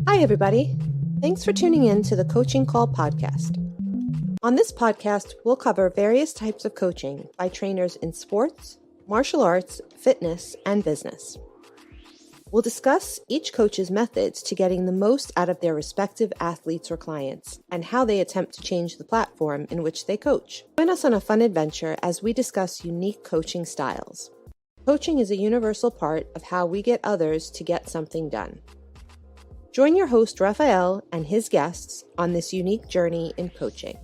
Hi, everybody. Thanks for tuning in to the Coaching Call podcast. On this podcast, we'll cover various types of coaching by trainers in sports, martial arts, fitness, and business. We'll discuss each coach's methods to getting the most out of their respective athletes or clients and how they attempt to change the platform in which they coach. Join us on a fun adventure as we discuss unique coaching styles. Coaching is a universal part of how we get others to get something done. Join your host, Raphael, and his guests on this unique journey in coaching.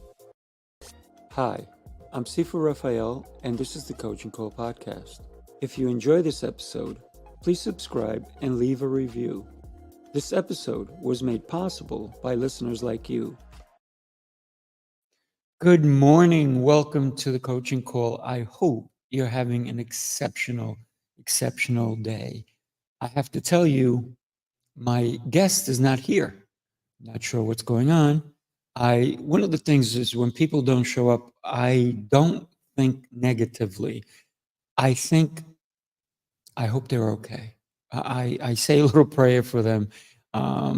Hi, I'm Sifu Raphael, and this is the Coaching Call podcast. If you enjoy this episode, please subscribe and leave a review. This episode was made possible by listeners like you. Good morning. Welcome to the Coaching Call. I hope you're having an exceptional day. I have to tell you, my guest is not here. Not sure what's going on. One of the things is when people don't show up, I don't think negatively. I hope they're okay. I say a little prayer for them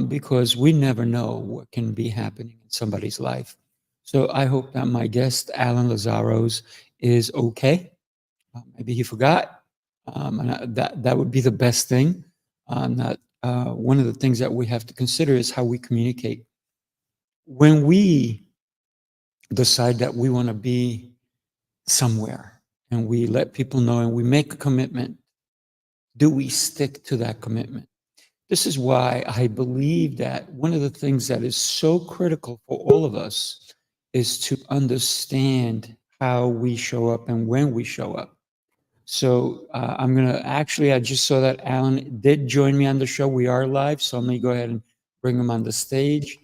because we never know what can be happening in somebody's life. So I hope that my guest, Alan Lazaros, is okay. Maybe he forgot. And that would be the best thing. One of the things that we have to consider is how we communicate. When we decide that we want to be somewhere and we let people know and we make a commitment, do we stick to that commitment? This is why I believe that one of the things that is so critical for all of us is to understand how we show up and when we show up. So I just saw that Alan did join me on the show. We are live, so I'm going to go ahead and bring him on the stage.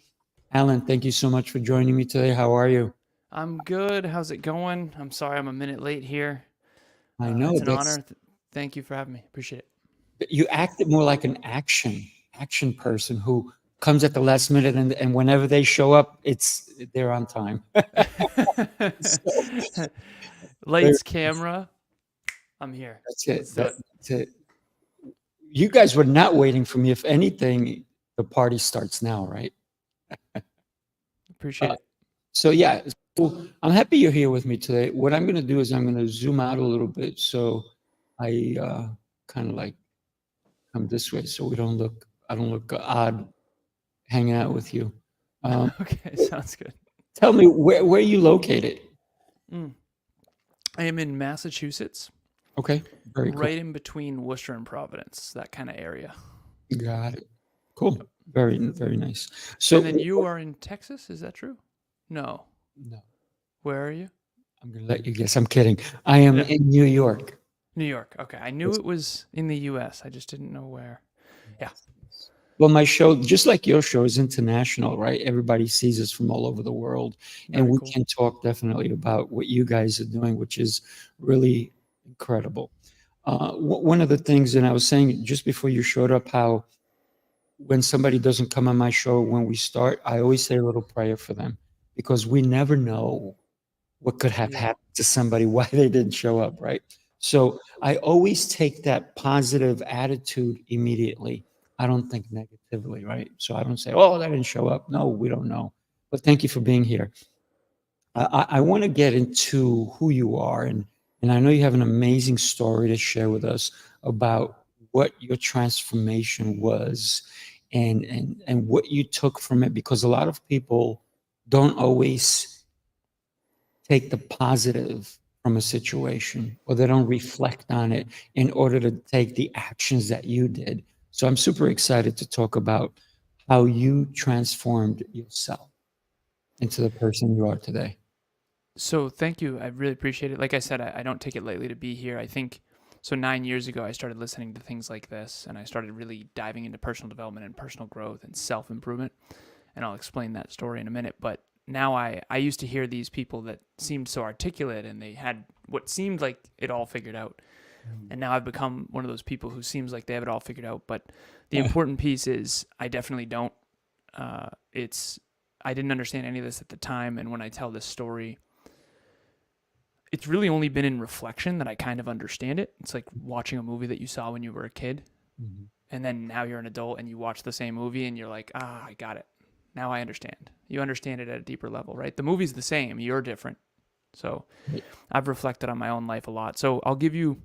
Alan, thank you so much for joining me today. How are you? I'm good. How's it going? I'm sorry I'm a minute late here. I know. It's an honor. Thank you for having me. Appreciate it. You acted more like an action person who comes at the last minute and whenever they show up, they're on time. Lights, camera, I'm here. That's it. You guys were not waiting for me. If anything, the party starts now, right? Appreciate it. So yeah, so I'm happy you're here with me today. What I'm going to do is I'm going to zoom out a little bit so I kind of like come this way so I don't look odd hanging out with you. Okay, sounds good. Tell me where are you located? I am in Massachusetts. Okay, very cool. Right in between Worcester and Providence, that kind of area. Got it. Cool. Very, very nice. So and then you are in Texas, is that true? No. Where are you? I'm going to let you guess. I'm kidding. I am in New York. New York. Okay. I knew it was in the U.S. I just didn't know where. Yeah. Well, my show, just like your show, is international, right? Everybody sees us from all over the world. And we can talk definitely about what you guys are doing, which is really incredible. One of the things, and I was saying just before you showed up, how when somebody doesn't come on my show when we start, I always say a little prayer for them because we never know what could have happened to somebody, why they didn't show up, right? So I always take that positive attitude immediately. I don't think negatively, right? So I don't say, oh, they didn't show up. No, we don't know. But thank you for being here. I want to get into who you are. And I know you have an amazing story to share with us about what your transformation was and what you took from it. Because a lot of people don't always take the positive from a situation, or they don't reflect on it in order to take the actions that you did. So I'm super excited to talk about how you transformed yourself into the person you are today. So thank you. I really appreciate it. Like I said, I don't take it lightly to be here. I think, so 9 years ago, I started listening to things like this, and I started really diving into personal development and personal growth and self-improvement. And I'll explain that story in a minute. But now I used to hear these people that seemed so articulate and they had what seemed like it all figured out. And now I've become one of those people who seems like they have it all figured out. But the important piece is I definitely don't. I didn't understand any of this at the time. And when I tell this story, it's really only been in reflection that I kind of understand it. It's like watching a movie that you saw when you were a kid, and then now you're an adult and you watch the same movie and you're like, I got it. Now I understand. You understand it at a deeper level, right? The movie's the same. You're different. So I've reflected on my own life a lot. So I'll give you.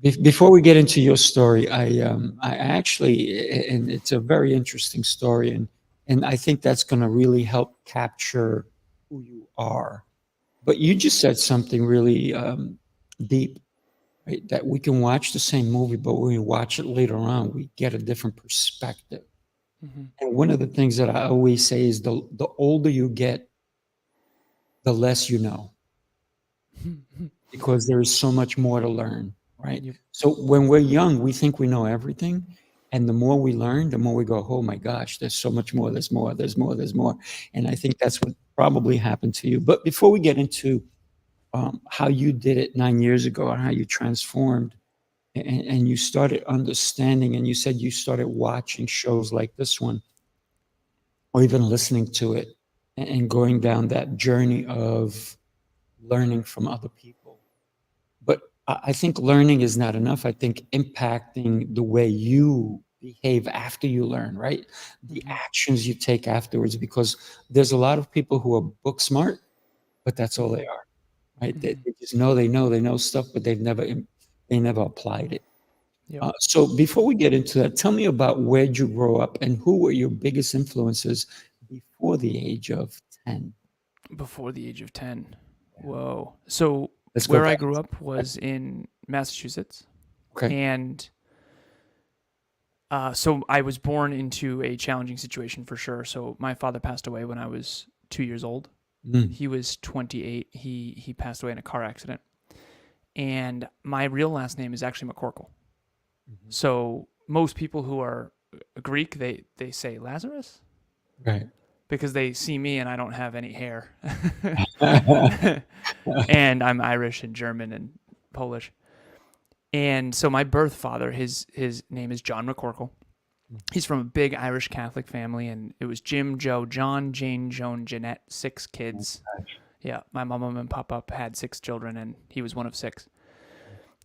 Before we get into your story, I actually, and it's a very interesting story, and I think that's going to really help capture who you are. But you just said something really deep, right? That we can watch the same movie, but when we watch it later on, we get a different perspective. And one of the things that I always say is the older you get, the less you know, because there is so much more to learn, right? Yep. So when we're young, we think we know everything. And the more we learn, the more we go, oh my gosh, there's so much more, there's more, there's more, there's more. And I think that's what probably happened to you. But before we get into how you did it 9 years ago and how you transformed and you started understanding, and you said you started watching shows like this one, or even listening to it and going down that journey of learning from other people. But I think learning is not enough. I think impacting the way you behave after you learn, right? The actions you take afterwards, because there's a lot of people who are book smart, but that's all they are, right? They just know, they know stuff, but they never applied it. Yep. So before we get into that, tell me about where'd you grow up and who were your biggest influences before the age of 10? Before the age of 10. Whoa. So Let's go where I back. grew up was in Massachusetts. Okay. And so I was born into a challenging situation for sure. So my father passed away when I was 2 years old. He was 28. He passed away in a car accident. And my real last name is actually McCorkle. So most people who are Greek, they say Lazarus. Right. Because they see me and I don't have any hair. And I'm Irish and German and Polish. And so my birth father, his name is John McCorkle. He's from a big Irish Catholic family, and it was Jim, Joe, John, Jane, Joan, Jeanette, 6 kids. Yeah, my mom and papa had 6 children, and he was one of 6.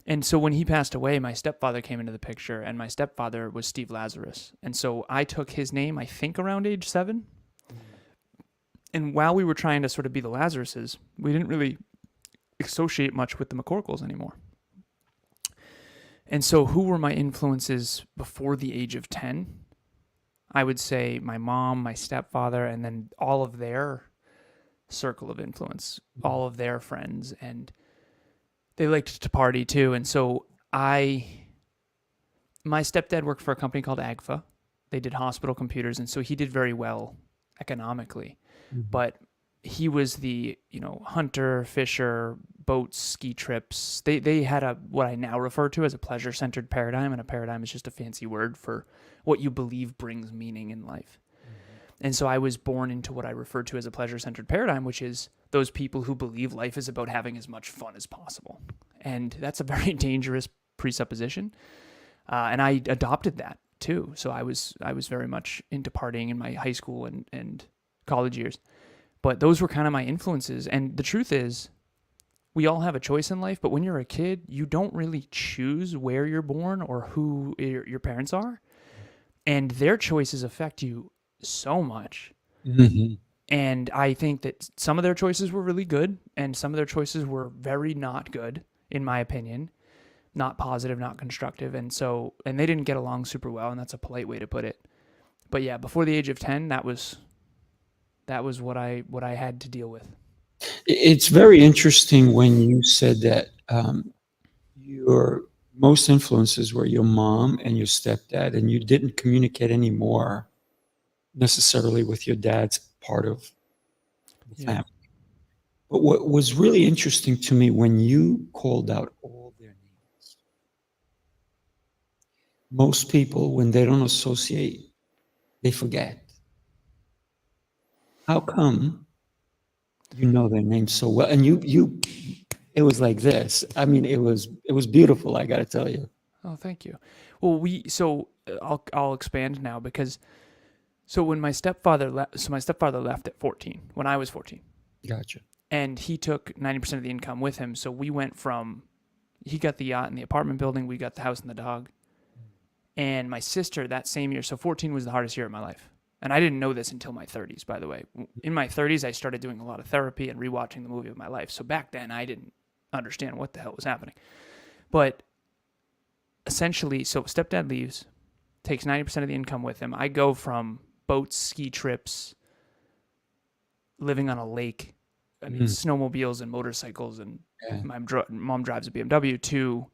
And so when he passed away, my stepfather came into the picture, and my stepfather was Steve Lazarus. And so I took his name, I think, around age 7. And while we were trying to sort of be the Lazaruses, we didn't really associate much with the McCorkles anymore. And so who were my influences before the age of 10? I would say my mom, my stepfather, and then all of their circle of influence, all of their friends. And they liked to party too. And so my stepdad worked for a company called AGFA. They did hospital computers. And so he did very well economically. But he was the, hunter, fisher, boats, ski trips. They had what I now refer to as a pleasure-centered paradigm, and a paradigm is just a fancy word for what you believe brings meaning in life. And so I was born into what I refer to as a pleasure-centered paradigm, which is those people who believe life is about having as much fun as possible. And that's a very dangerous presupposition. And I adopted that too. So I was very much into partying in my high school and college years. But those were kind of my influences. And the truth is, we all have a choice in life, but when you're a kid, you don't really choose where you're born or who your parents are. And their choices affect you so much. And I think that some of their choices were really good, and some of their choices were very not good, in my opinion. Not positive, not constructive. And they didn't get along super well, and that's a polite way to put it. But yeah, before the age of 10, that was what I had to deal with. It's very interesting when you said that your most influences were your mom and your stepdad, and you didn't communicate anymore necessarily with your dad's part of the family. But what was really interesting to me when you called out all their names, most people, when they don't associate, they forget. How come you know their names so well? And you it was like this. I mean, it was beautiful, I got to tell you. Oh, thank you. Well, I'll expand now because when my stepfather left at 14, when I was 14. Gotcha. And he took 90% of the income with him. So we went from, he got the yacht and the apartment building, we got the house and the dog. And my sister that same year, so 14 was the hardest year of my life. And I didn't know this until my 30s, by the way. In my 30s, I started doing a lot of therapy and rewatching the movie of my life. So back then, I didn't understand what the hell was happening. But essentially, so stepdad leaves, takes 90% of the income with him. I go from boats, ski trips, living on a lake, snowmobiles and motorcycles, and my mom drives a BMW, to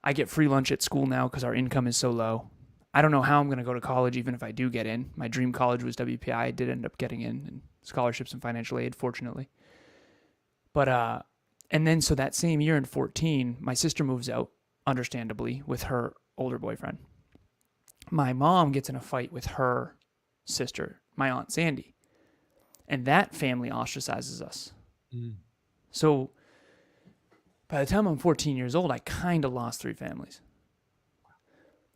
I get free lunch at school now because our income is so low. I don't know how I'm going to go to college, even if I do get in. My dream college was WPI. I did end up getting in, and scholarships and financial aid, fortunately. But, and then so that same year in 14, my sister moves out, understandably, with her older boyfriend. My mom gets in a fight with her sister, my Aunt Sandy. And that family ostracizes us. So by the time I'm 14 years old, I kind of lost 3 families.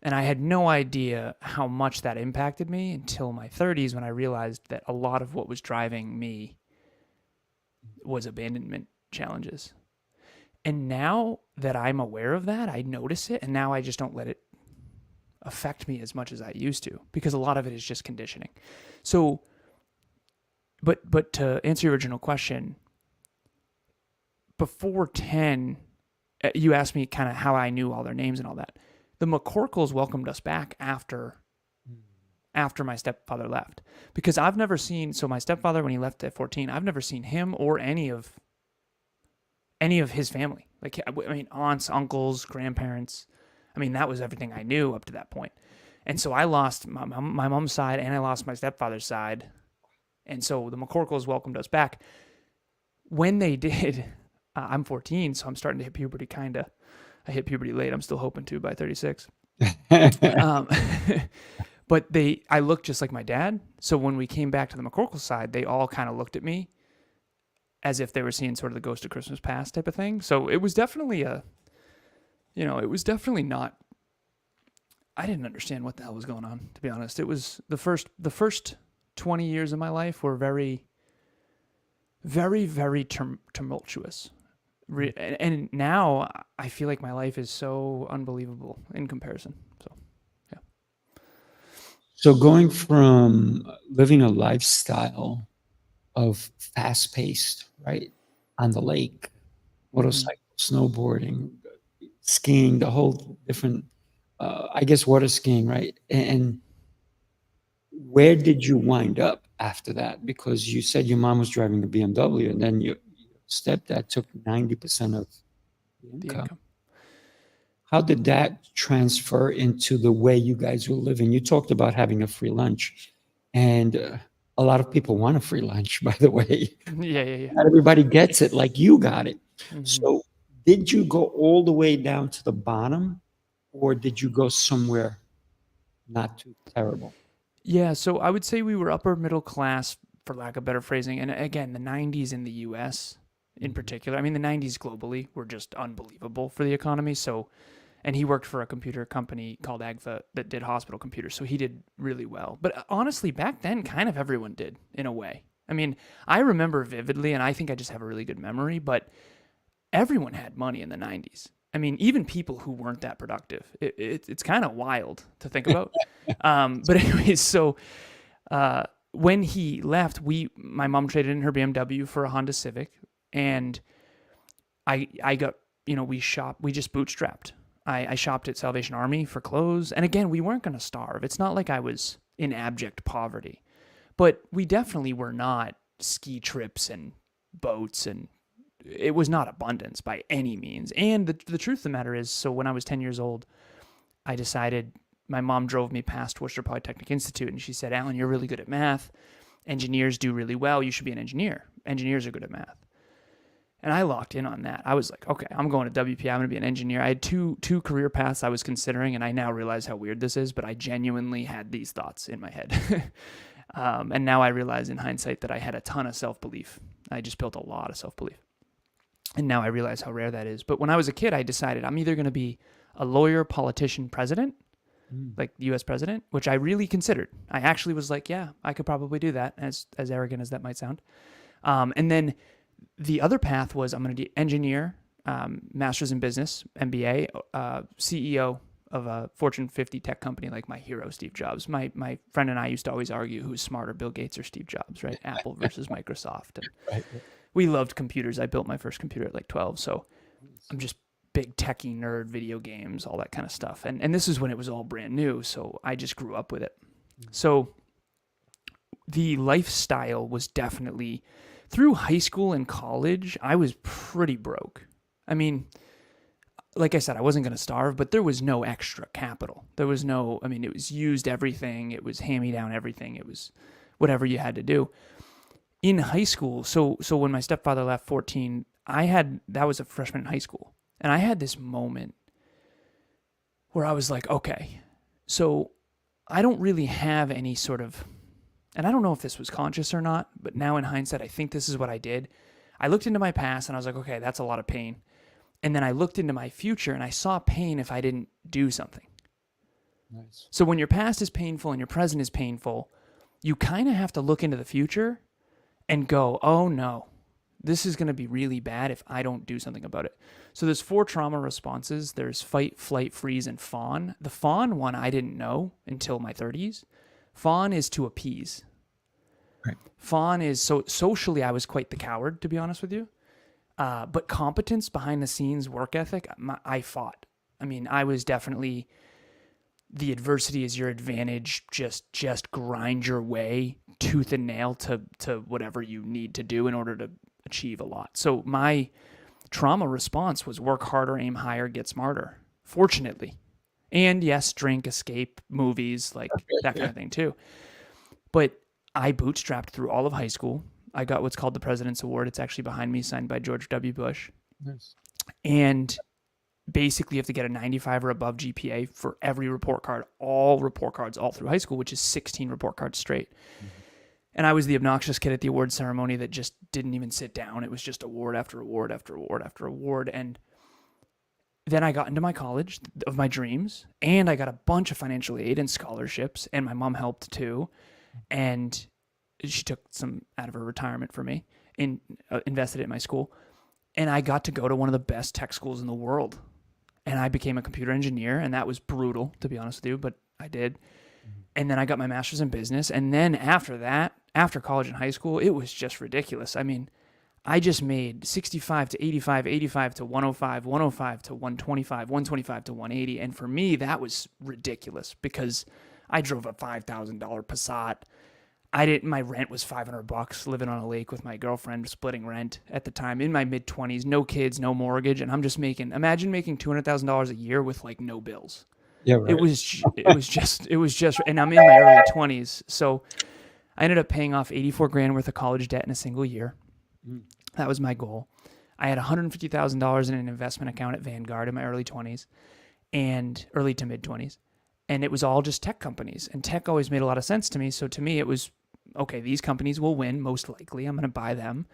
And I had no idea how much that impacted me until my 30s, when I realized that a lot of what was driving me was abandonment challenges. And now that I'm aware of that, I notice it, and now I just don't let it affect me as much as I used to, because a lot of it is just conditioning. So, but to answer your original question, before 10, you asked me kind of how I knew all their names and all that. The McCorkles welcomed us back after my stepfather left, because I've never seen, so my stepfather, when he left at 14, I've never seen him or any of his family. Like, I mean, aunts, uncles, grandparents. I mean, that was everything I knew up to that point. And so I lost my mom's side, and I lost my stepfather's side. And so the McCorkles welcomed us back. When they did, I'm 14, so I'm starting to hit puberty, kind of. I hit puberty late. I'm still hoping to by 36. But I looked just like my dad. So when we came back to the McCorkle side, they all kind of looked at me as if they were seeing sort of the Ghost of Christmas Past type of thing. So it was definitely it was definitely not, I didn't understand what the hell was going on, to be honest. It was the first 20 years of my life were very, very, very tumultuous. And now I feel like my life is so unbelievable in comparison. So, yeah. So going from living a lifestyle of fast-paced, right, on the lake, motorcycle, snowboarding, skiing, the whole different, I guess, water skiing, right? And where did you wind up after that? Because you said your mom was driving a BMW, and then your stepdad took 90% of the income. How did that transfer into the way you guys were living? You talked about having a free lunch, and a lot of people want a free lunch, by the way. Yeah. Not everybody gets it like you got it. So did you go all the way down to the bottom, or did you go somewhere not too terrible? Yeah, so I would say we were upper middle class, for lack of better phrasing. And again, the 90s in the US in particular, I mean, the 90s globally were just unbelievable for the economy. So, and he worked for a computer company called Agfa that did hospital computers. So he did really well. But honestly, back then, kind of everyone did in a way. I mean, I remember vividly, and I think I just have a really good memory, but everyone had money in the 90s. I mean, even people who weren't that productive. It's kind of wild to think about. But anyways, so when he left, my mom traded in her BMW for a Honda Civic, and I got, we just bootstrapped. I shopped at Salvation Army for clothes. And again, we weren't going to starve. It's not like I was in abject poverty, but we definitely were not ski trips and boats, and it was not abundance by any means. And the truth of the matter is, so when I was 10 years old, I decided, my mom drove me past Worcester Polytechnic Institute, and she said, "Alan, you're really good at math. Engineers do really well. You should be an engineer. Engineers are good at math." And I locked in on that. I was like, okay, I'm going to WPI. I'm going to be an engineer. I had two career paths I was considering, and I now realize how weird this is, but I genuinely had these thoughts in my head. And now I realize in hindsight that I had a ton of self-belief. I just built a lot of self-belief. And now I realize how rare that is. But when I was a kid, I decided I'm either going to be a lawyer, politician, president, like U.S. president, which I really considered. I actually was like, yeah, I could probably do that, as arrogant as that might sound. And then the other path was I'm going to do engineer, master's in business, MBA, CEO of a Fortune 50 tech company like my hero, Steve Jobs. My friend and I used to always argue who's smarter, Bill Gates or Steve Jobs, right? Apple versus Microsoft. And Right. we loved computers. I built my first computer at like 12. So I'm just big techie nerd, video games, all that kind of stuff. And this is when it was all brand new. So I just grew up with it. So the lifestyle was definitely through high school and college. I was pretty broke. I mean, like I said, I wasn't going to starve, but there was no extra capital. There was no, I mean, it was used everything. It was hand-me-down everything. It was whatever you had to do. In high school, so when my stepfather left 14, that was a freshman in high school. And I had this moment where I was like, okay, so I don't really have any sort of, and I don't know if this was conscious or not, but now in hindsight, I think this is what I did. I looked into my past and I was like, okay, that's a lot of pain. And then I looked into my future and I saw pain if I didn't do something. Nice. So when your past is painful and your present is painful, you kind of have to look into the future and go, oh no, this is going to be really bad if I don't do something about it. So there's 4 trauma responses. There's fight, flight, freeze, and fawn. The fawn one I didn't know until my 30s. Fawn is to appease. Right. Fawn is, so socially I was quite the coward, to be honest with you. But competence, behind the scenes, work ethic, I fought. I mean, I was definitely, the adversity is your advantage. Just grind your way tooth and nail to whatever you need to do in order to achieve a lot. So my trauma response was work harder, aim higher, get smarter, fortunately. And yes, drink, escape, movies, like that kind of thing too. But I bootstrapped through all of high school. I got what's called the President's Award. It's actually behind me, signed by George W. Bush. Nice. And basically you have to get a 95 or above GPA for every report card, all report cards all through high school, which is 16 report cards straight. Mm-hmm. And I was the obnoxious kid at the award ceremony that just didn't even sit down. It was just award after award after award after award. And then I got into my college of my dreams, and I got a bunch of financial aid and scholarships, and my mom helped too. And she took some out of her retirement for me and invested it in my school. And I got to go to one of the best tech schools in the world. And I became a computer engineer, and that was brutal, to be honest with you, but I did. Mm-hmm. And then I got my master's in business. And then after that, after college and high school, it was just ridiculous. I mean, I just made 65 to 85, 85 to 105, 105 to 125, 125 to 180. And for me, that was ridiculous because I drove a $5,000 Passat. My rent was $500 living on a lake with my girlfriend, splitting rent at the time in my mid 20s, no kids, no mortgage. And I'm just imagine making $200,000 a year with like no bills. Yeah, right. It was just, and I'm in my early 20s. So I ended up paying off $84,000 worth of college debt in a single year. Mm. That was my goal. I had $150,000 in an investment account at Vanguard in my early 20s and early to mid 20s. And it was all just tech companies, and tech always made a lot of sense to me. So to me, it was, okay, these companies will win most likely. I'm going to buy them.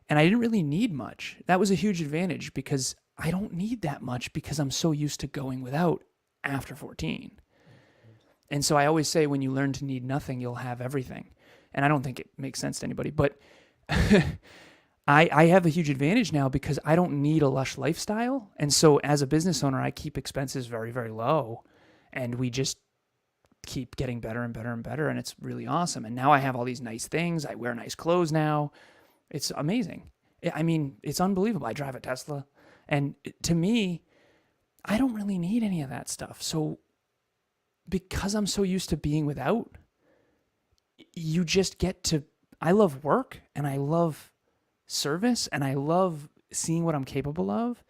And I didn't really need much. That was a huge advantage because I don't need that much because I'm so used to going without after 14. And so I always say when you learn to need nothing, you'll have everything. And I don't think it makes sense to anybody, but I have a huge advantage now because I don't need a lush lifestyle. And so as a business owner, I keep expenses very, very low. And we just keep getting better and better and better. And it's really awesome. And now I have all these nice things. I wear nice clothes now. It's amazing. I mean, it's unbelievable. I drive a Tesla. And to me, I don't really need any of that stuff. So because I'm so used to being without, you just get to, I love work and I love service and I love seeing what I'm capable of.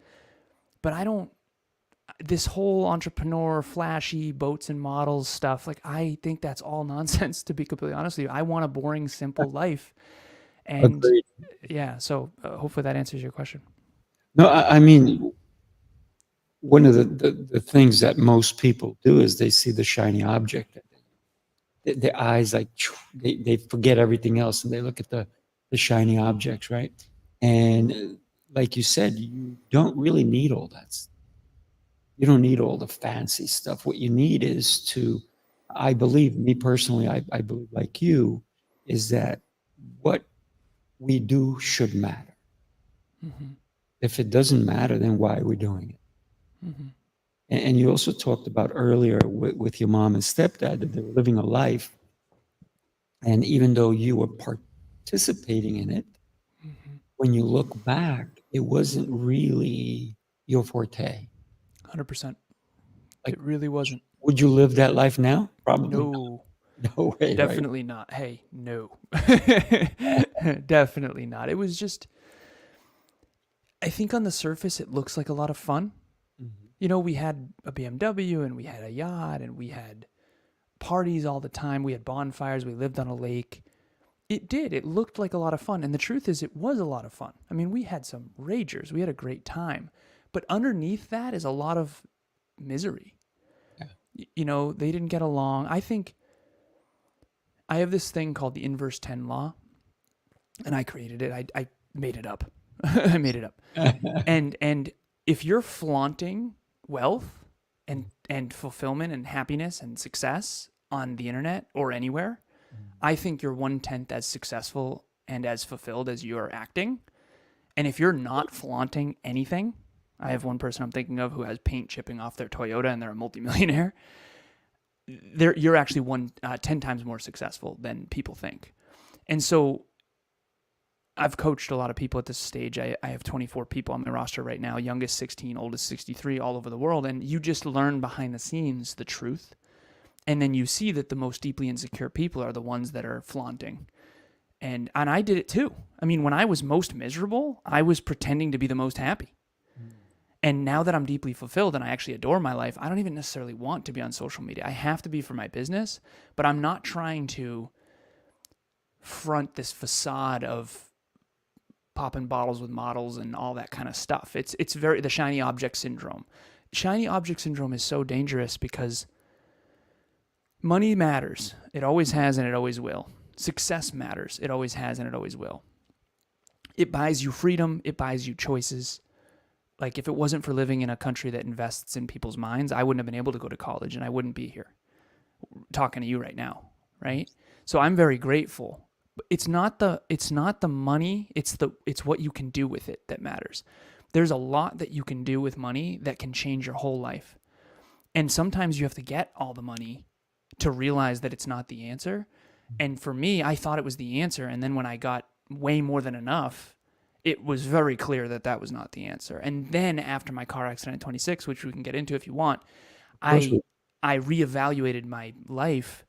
But I don't, this whole entrepreneur, flashy boats and models stuff, like I think that's all nonsense, to be completely honest with you. I want a boring, simple life. And Agreed. Yeah, so hopefully that answers your question. No, I mean, one of the things that most people do is they see the shiny object. Their eyes, like, they forget everything else and they look at the shiny objects, right? And like you said, you don't really need all that stuff. You don't need all the fancy stuff. What you need is to, I believe, me personally, I believe like you, is that what we do should matter. Mm-hmm. If it doesn't matter, then why are we doing it? Mm-hmm. And you also talked about earlier with your mom and stepdad that they were living a life. And even though you were participating in it, Mm-hmm. when you look back, it wasn't really your forte. 100%. Like, It really wasn't. would you live that life now? Probably No, not. No way, right? definitely not. Hey, no. Definitely not. It was just, I think on the surface, it looks like a lot of fun. Mhm. You know, we had a BMW and we had a yacht and we had parties all the time. We had bonfires. We lived on a lake. It did. It looked like a lot of fun. And the truth is, it was a lot of fun. I mean, we had some ragers. We had a great time. But underneath that is a lot of misery. Yeah. You know, they didn't get along. I think I have this thing called the inverse 10 law, and I created it. I made it up. I made it up. And if you're flaunting wealth and fulfillment and happiness and success on the internet or anywhere, I think you're 1/10 as successful and as fulfilled as you're acting. And if you're not flaunting anything, I have one person I'm thinking of who has paint chipping off their Toyota and they're a multimillionaire. You're actually 10 times more successful than people think. And so I've coached a lot of people at this stage. I have 24 people on my roster right now, youngest 16, oldest 63, all over the world. And you just learn behind the scenes the truth. And then you see that the most deeply insecure people are the ones that are flaunting. And I did it too. I mean, when I was most miserable, I was pretending to be the most happy. And now that I'm deeply fulfilled and I actually adore my life, I don't even necessarily want to be on social media. I have to be for my business, but I'm not trying to front this facade of popping bottles with models and all that kind of stuff. It's very the shiny object syndrome. Shiny object syndrome is so dangerous because money matters. It always has and it always will. Success matters. It always has and it always will. It buys you freedom. It buys you choices. Like if it wasn't for living in a country that invests in people's minds, I wouldn't have been able to go to college and I wouldn't be here talking to you right now, right? So I'm very grateful. It's not the money, it's what you can do with it that matters. There's a lot that you can do with money that can change your whole life. And sometimes you have to get all the money to realize that it's not the answer. And for me, I thought it was the answer. And then when I got way more than enough, it was very clear that that was not the answer. And then after my car accident at 26, which we can get into if you want, I reevaluated my life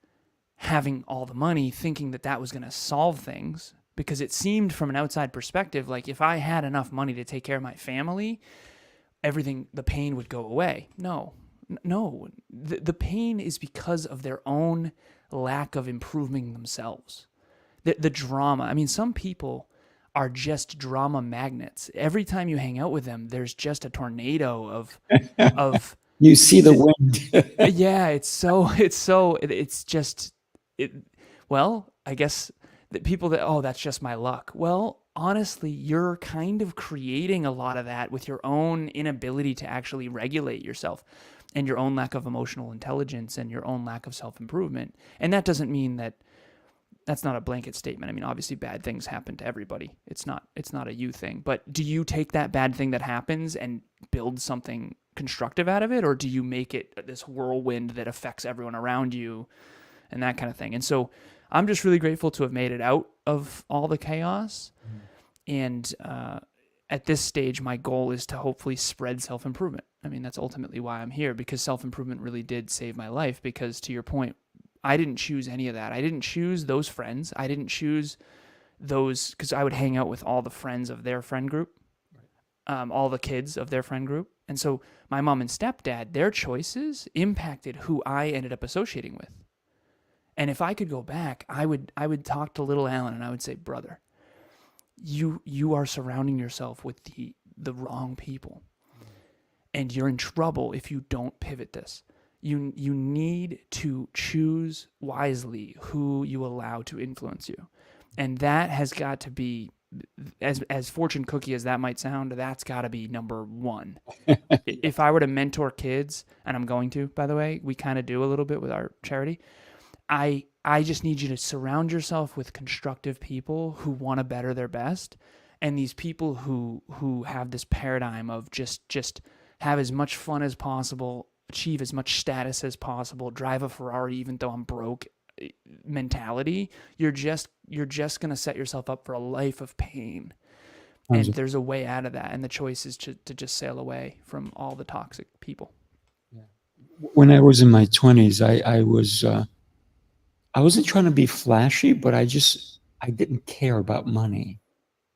having all the money, thinking that that was going to solve things, because it seemed from an outside perspective like if I had enough money to take care of my family, everything, the pain would go away. No. The pain is because of their own lack of improving themselves. The drama. I mean, some people are just drama magnets. Every time you hang out with them, there's just a tornado of you see the wind. yeah, well, I guess that people that, that's just my luck. Well, honestly, you're kind of creating a lot of that with your own inability to actually regulate yourself and your own lack of emotional intelligence and your own lack of self-improvement. And that doesn't mean that's not a blanket statement. I mean, obviously bad things happen to everybody. It's not a you thing. But do you take that bad thing that happens and build something constructive out of it? Or do you make it this whirlwind that affects everyone around you and that kind of thing? And so I'm just really grateful to have made it out of all the chaos. And at this stage, my goal is to hopefully spread self-improvement. I mean, that's ultimately why I'm here, because self-improvement really did save my life. Because to your point, I didn't choose any of that. I didn't choose those friends. I didn't choose those because I would hang out with all the friends of their friend group, all the kids of their friend group. And so my mom and stepdad, their choices impacted who I ended up associating with. And if I could go back, I would talk to little Alan and I would say, brother, you are surrounding yourself with the wrong people. And you're in trouble if you don't pivot this. You need to choose wisely who you allow to influence you. And that has got to be, as fortune cookie as that might sound, that's got to be number one. If I were to mentor kids, and I'm going to, by the way, we kind of do a little bit with our charity, I I just need you to surround yourself with constructive people who want to better their best, and these people who have this paradigm of just have as much fun as possible, achieve as much status as possible, drive a Ferrari even though I'm broke mentality. You're just going to set yourself up for a life of pain. And there's a way out of that, and the choice is to just sail away from all the toxic people. Yeah. When I was in my 20s, I wasn't trying to be flashy, but I didn't care about money.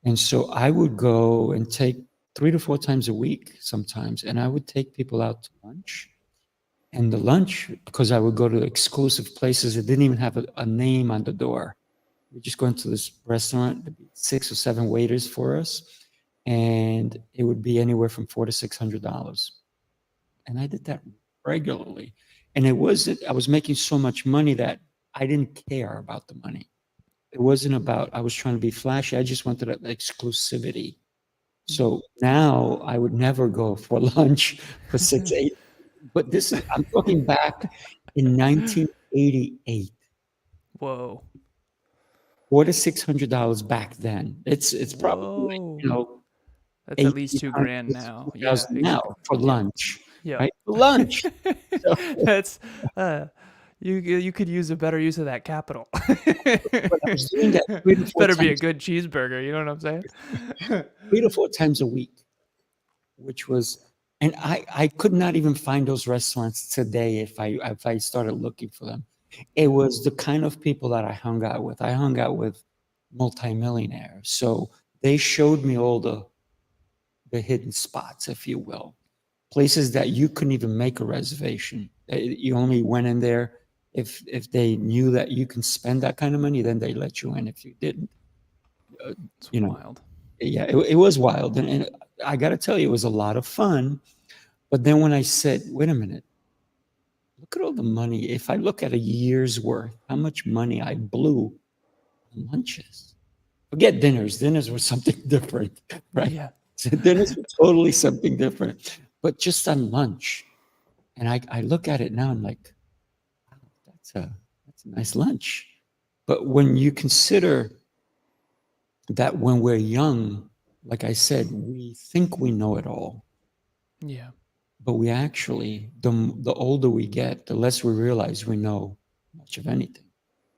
And so I would go and take 3 to 4 times a week sometimes, and I would take people out to lunch. And the lunch, because I would go to exclusive places that didn't even have a name on the door. We just go into this restaurant, there'd be 6 or 7 waiters for us, and it would be anywhere from $400 to $600. And I did that regularly. And I was making so much money that I didn't care about the money. It wasn't about I was trying to be flashy. I just wanted that exclusivity. So now I would never go for lunch for 6, 8. But I'm talking back in 1988. Whoa. $400 to $600 back then. It's probably, Whoa. That's at least $2,000 now. Yeah, now for lunch. Yeah. Right? For lunch. So, That's you could use a better use of that capital. but I was doing that 3 to 4 Better be a times, good cheeseburger. You know what I'm saying? 3 to 4 times a week, which was, and I could not even find those restaurants today if I started looking for them. It was the kind of people that I hung out with. I hung out with multimillionaires. So they showed me all the hidden spots, if you will, places that you couldn't even make a reservation. You only went in there if they knew that you can spend that kind of money, then they let you in. If you didn't, It's wild. Yeah, it was wild. And I got to tell you, it was a lot of fun. But then when I said, wait a minute, look at all the money. If I look at a year's worth, how much money I blew on lunches. Forget dinners. Dinners were something different, right? Yeah. So dinners were totally something different. But just on lunch. And I look at it now and like, wow, that's a nice lunch. But when you consider that when we're young, like I said, we think we know it all. Yeah. But we actually, the older we get, the less we realize we know much of anything.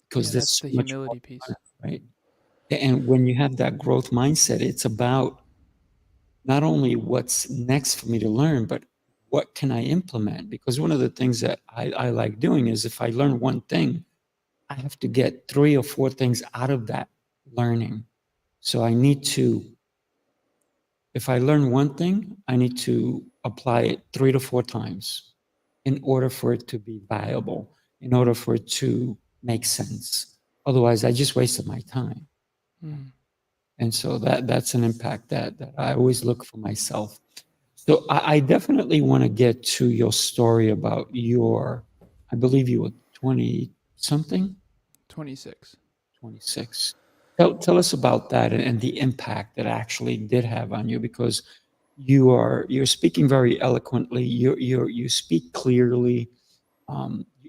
Because there's that's so the much humility more, piece. right? And when you have that growth mindset, it's about not only what's next for me to learn, but what can I implement? Because one of the things that I like doing is if I learn one thing, I have to get 3 or 4 things out of that learning. So I need to, if I learn one thing, I need to apply it 3 to 4 times in order for it to be viable, in order for it to make sense. Otherwise, I just wasted my time. Mm. And so that's an impact that I always look for myself. So I definitely want to get to your story about I believe you were 20 something? 26. 26. Tell us about that and the impact that actually did have on you, because you're speaking very eloquently. You speak clearly.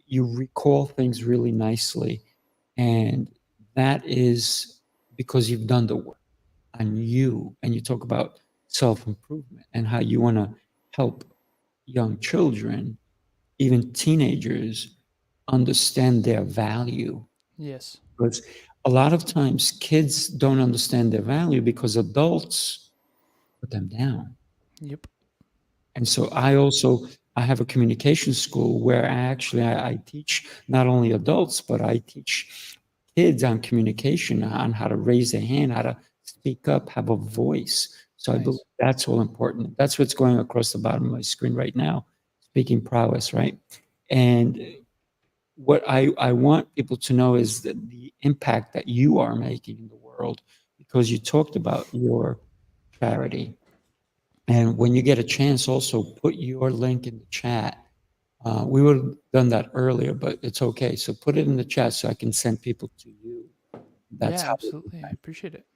You recall things really nicely, and that is because you've done the work on you. And you talk about self-improvement and how you want to help young children, even teenagers, understand their value. Yes. Because a lot of times kids don't understand their value because adults put them down. Yep. And so I have a communication school where I teach not only adults, but I teach kids on communication, on how to raise their hand, how to speak up, have a voice. So I believe that's all important. That's what's going across the bottom of my screen right now, speaking prowess, right? And what I want people to know is that the impact that you are making in the world, because you talked about your charity. And when you get a chance, also put your link in the chat. We would have done that earlier, but it's okay. So put it in the chat so I can send people to you. That's Yeah, how. absolutely. I appreciate it.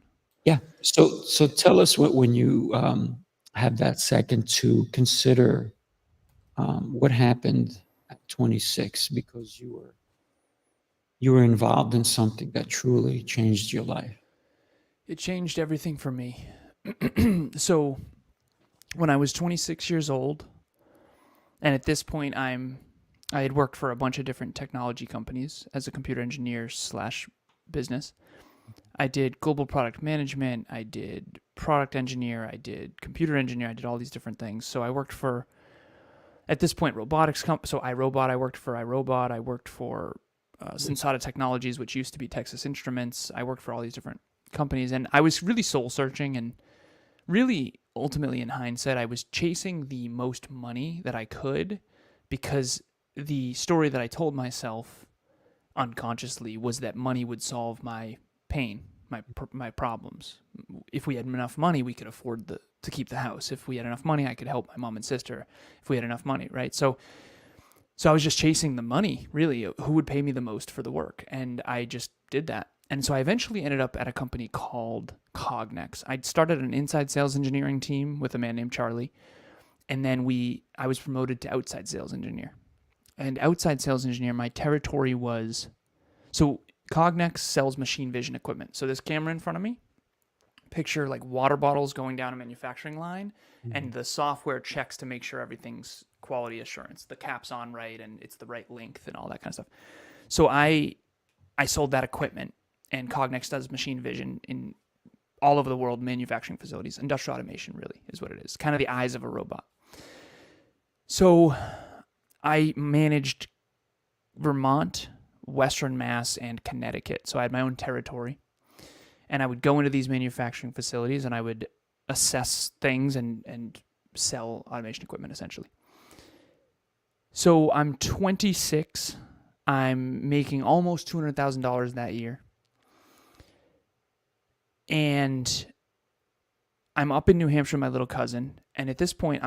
Yeah. So tell us when you have that second to consider what happened at 26, because you were you were involved in something that truly changed your life? It changed everything for me. So when I was 26 years old, and at this point I had worked for a bunch of different technology companies as a computer engineer / business. I did global product management, I did product engineer, I did computer engineer, I did all these different things. So I worked for, at this point, robotics company. So I worked for iRobot, I worked for Sensata Technologies, which used to be Texas Instruments. I worked for all these different companies, and I was really soul searching, and really ultimately in hindsight, I was chasing the most money that I could, because the story that I told myself unconsciously was that money would solve my pain, my problems. If we had enough money, we could afford to keep the house. If we had enough money, I could help my mom and sister. If we had enough money, right? So I was just chasing the money, really, who would pay me the most for the work. And I just did that. And so I eventually ended up at a company called Cognex. I'd started an inside sales engineering team with a man named Charlie. And then I was promoted to outside sales engineer. And outside sales engineer, my territory was, so Cognex sells machine vision equipment. So this camera in front of me, picture like water bottles going down a manufacturing line, and the software checks to make sure everything's quality assurance, the cap's on right and it's the right length and all that kind of stuff. So I sold that equipment, and Cognex does machine vision in all over the world, manufacturing facilities. Industrial automation really is what it is, kind of the eyes of a robot. So I managed Vermont, Western Mass, and Connecticut. So I had my own territory. And I would go into these manufacturing facilities, and I would assess things and sell automation equipment, essentially. So I'm 26. I'm making almost $200,000 that year. And I'm up in New Hampshire with my little cousin. And at this point,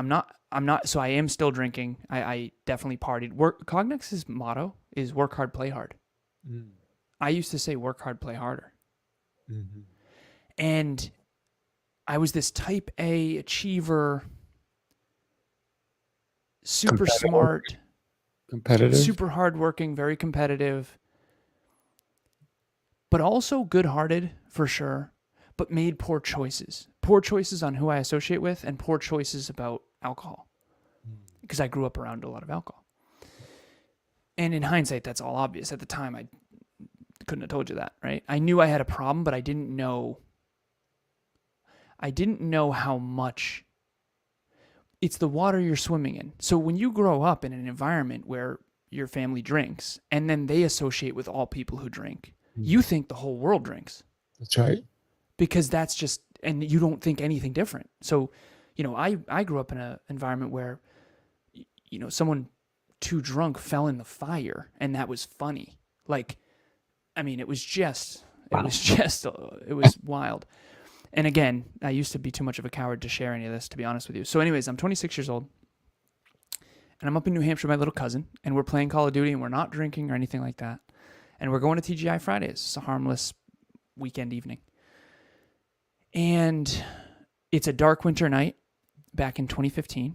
so I am still drinking. I definitely partied. Cognex's motto is work hard, play hard. I used to say work hard, play harder. Mm-hmm. And I was this type A achiever, super smart, competitive, super hardworking, very competitive, but also good-hearted for sure, but made poor choices on who I associate with, and poor choices about alcohol, because I grew up around a lot of alcohol. And in hindsight, that's all obvious. At the time, I couldn't have told you that, right? I knew I had a problem, but I didn't know how much. It's the water you're swimming in. So when you grow up in an environment where your family drinks, and then they associate with all people who drink, you think the whole world drinks. That's right. Because that's just, and you don't think anything different. So, I grew up in an environment where, someone too drunk fell in the fire, and that was funny. Like, it was wild. And again, I used to be too much of a coward to share any of this, to be honest with you. So anyways, I'm 26 years old, and I'm up in New Hampshire with my little cousin, and we're playing Call of Duty, and we're not drinking or anything like that. And we're going to TGI Fridays. It's a harmless weekend evening. And it's a dark winter night back in 2015.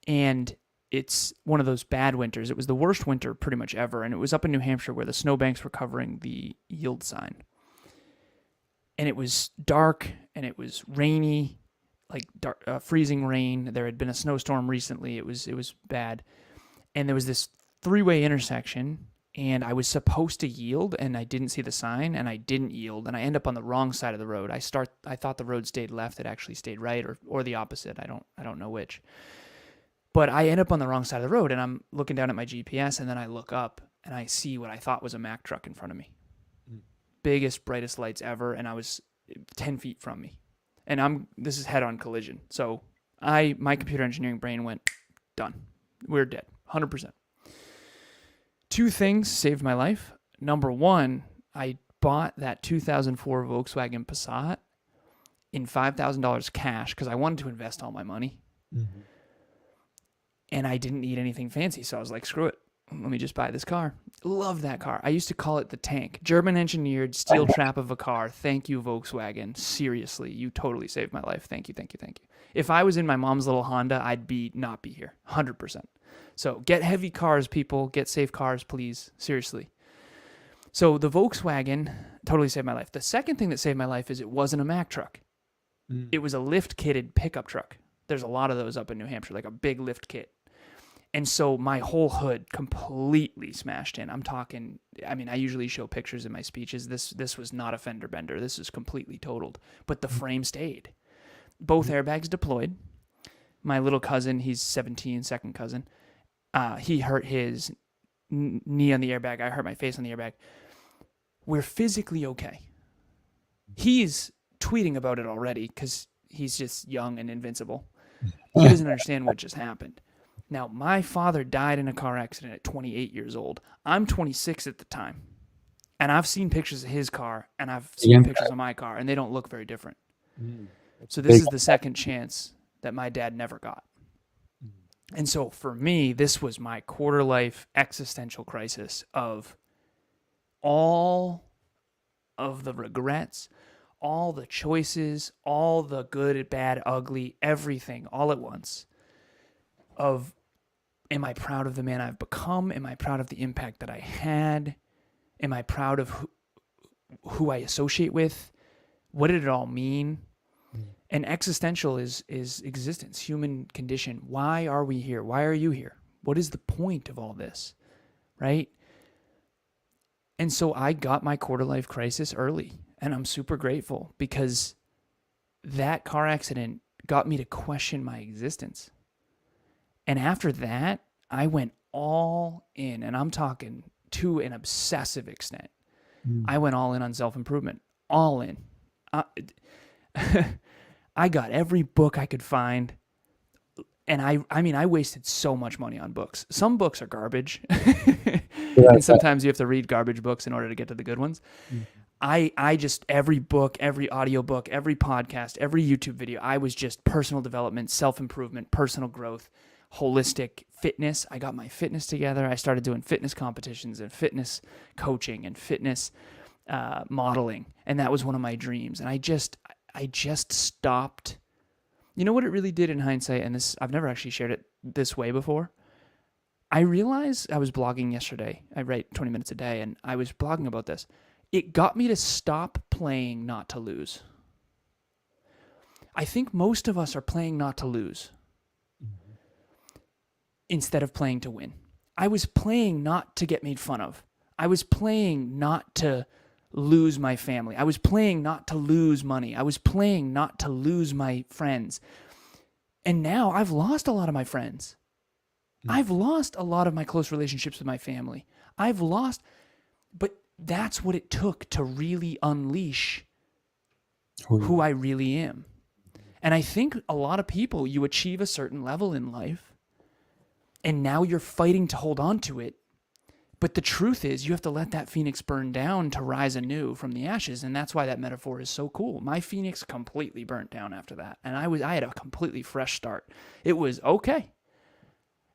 And it's one of those bad winters. It was the worst winter pretty much ever. And it was up in New Hampshire where the snowbanks were covering the yield sign. And it was dark, and it was rainy, like freezing rain. There had been a snowstorm recently. It was bad. And there was this three-way intersection, and I was supposed to yield, and I didn't see the sign, and I didn't yield, and I end up on the wrong side of the road. I thought the road stayed left. It actually stayed right, or the opposite. I don't know which. But I end up on the wrong side of the road, and I'm looking down at my GPS, and then I look up, and I see what I thought was a Mack truck in front of me. Biggest, brightest lights ever, and I was 10 feet from me. And this is head-on collision. So my computer engineering brain went, done. We're dead, 100%. Two things saved my life. Number one, I bought that 2004 Volkswagen Passat in $5,000 cash because I wanted to invest all my money. Mm-hmm. And I didn't need anything fancy, so I was like, screw it. let me just buy this car. Love that car. I used to call it the tank. German engineered steel trap of a car. Thank you, Volkswagen. Seriously, you totally saved my life. Thank you, thank you, thank you. If I was in my mom's little Honda, I'd not be here. 100%. So get heavy cars, people. Get safe cars, please. Seriously. So the Volkswagen totally saved my life. The second thing that saved my life is it wasn't a Mack truck. It was a lift-kitted pickup truck. There's a lot of those up in New Hampshire, like a big lift kit. And so my whole hood completely smashed in. I'm talking, I mean, I usually show pictures in my speeches. This was not a fender bender. This is completely totaled. But the frame stayed. Both airbags deployed. My little cousin, he's 17, second cousin, he hurt his knee on the airbag. I hurt my face on the airbag. We're physically okay. He's tweeting about it already because he's just young and invincible. He doesn't understand what just happened. Now, my father died in a car accident at 28 years old. I'm 26 at the time. And I've seen pictures of his car, and I've seen pictures of my car, and they don't look very different. So this is the second chance that my dad never got. And so for me, this was my quarter-life existential crisis of all of the regrets, all the choices, all the good, bad, ugly, everything all at once of, am I proud of the man I've become? Am I proud of the impact that I had? Am I proud of who I associate with? What did it all mean? And existential is existence, human condition. Why are we here? Why are you here? What is the point of all this? Right? And so I got my quarter-life crisis early, and I'm super grateful because that car accident got me to question my existence. And after that, I went all in, and I'm talking to an obsessive extent. I went all in on self-improvement, all in. I got every book I could find, and I mean, I wasted so much money on books. Some books are garbage, and sometimes you have to read garbage books in order to get to the good ones. I just, every book, every audiobook, every podcast, every YouTube video, I was just personal development, self-improvement, personal growth, holistic fitness. I got my fitness together. I started doing fitness competitions and fitness coaching and fitness modeling, and that was one of my dreams. And I just stopped. You know what it really did in hindsight, and this, I've never actually shared it this way before. I realized I was blogging yesterday. I write 20 minutes a day, and I was blogging about this. It got me to stop playing not to lose. I think most of us are playing not to lose instead of playing to win. I was playing not to get made fun of. I was playing not to lose my family. I was playing not to lose money. I was playing not to lose my friends. And now I've lost a lot of my friends. I've lost a lot of my close relationships with my family. But that's what it took to really unleash who I really am. And I think a lot of people, you achieve a certain level in life, and now you're fighting to hold on to it. But the truth is, you have to let that phoenix burn down to rise anew from the ashes, and that's why that metaphor is so cool. My phoenix completely burnt down after that, and I had a completely fresh start. It was okay.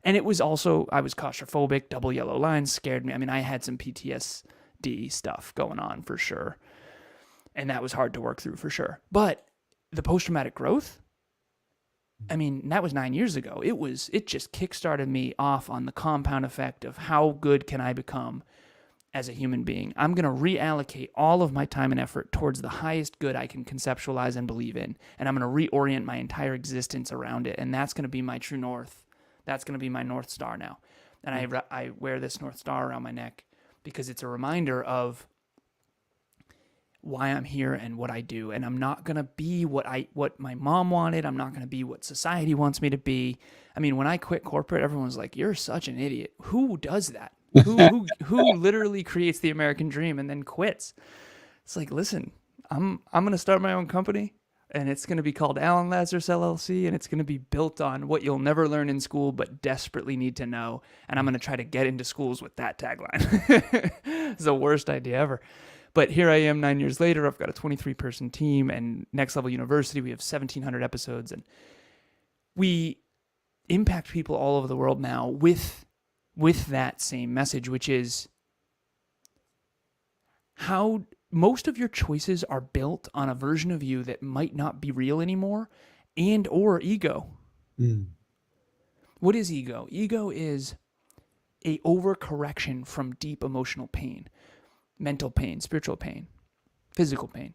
And it was also, I was claustrophobic, double yellow lines scared me. I mean, I had some PTSD stuff going on for sure, and that was hard to work through for sure. But the post-traumatic growth, I mean, that was 9 years ago. It just kickstarted me off on the compound effect of how good can I become as a human being. I'm going to reallocate all of my time and effort towards the highest good I can conceptualize and believe in. And I'm going to reorient my entire existence around it. And that's going to be my true north. That's going to be my North Star now. And I wear this North Star around my neck because it's a reminder of why I'm here and what I do. And I'm not going to be what my mom wanted. I'm not going to be what society wants me to be. I mean, when I quit corporate, everyone's like, you're such an idiot. Who does that? Who literally creates the American dream and then quits? It's like, listen, I'm going to start my own company, and it's going to be called Alan Lazaros LLC, and it's going to be built on what you'll never learn in school but desperately need to know. And I'm going to try to get into schools with that tagline. It's the worst idea ever. But here I am 9 years later. I've got a 23-person team, and Next Level University, we have 1,700 episodes, and we impact people all over the world now with with that same message, which is how most of your choices are built on a version of you that might not be real anymore, and or ego. What is ego? Ego is a overcorrection from deep emotional pain, mental pain, spiritual pain, physical pain.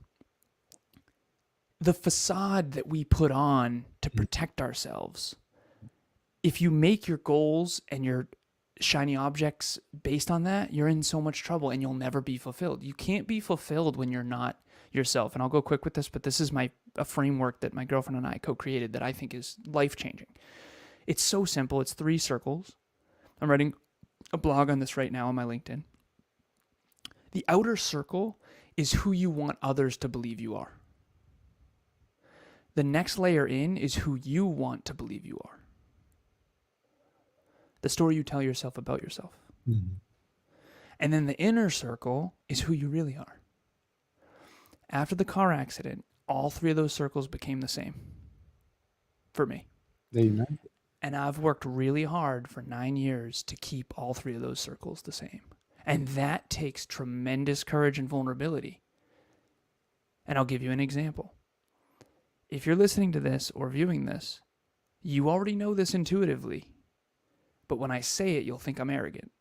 The facade that we put on to protect ourselves, if you make your goals and your shiny objects based on that, you're in so much trouble and you'll never be fulfilled. You can't be fulfilled when you're not yourself. And I'll go quick with this, but this is a framework that my girlfriend and I co-created that I think is life-changing. It's so simple. It's 3 circles. I'm writing a blog on this right now on my LinkedIn. The outer circle is who you want others to believe you are. The next layer in is who you want to believe you are. The story you tell yourself about yourself. And then the inner circle is who you really are. After the car accident, all 3 of those circles became the same for me. They united. And I've worked really hard for 9 years to keep all 3 of those circles the same. And that takes tremendous courage and vulnerability. And I'll give you an example. If you're listening to this or viewing this, you already know this intuitively. But when I say it, you'll think I'm arrogant.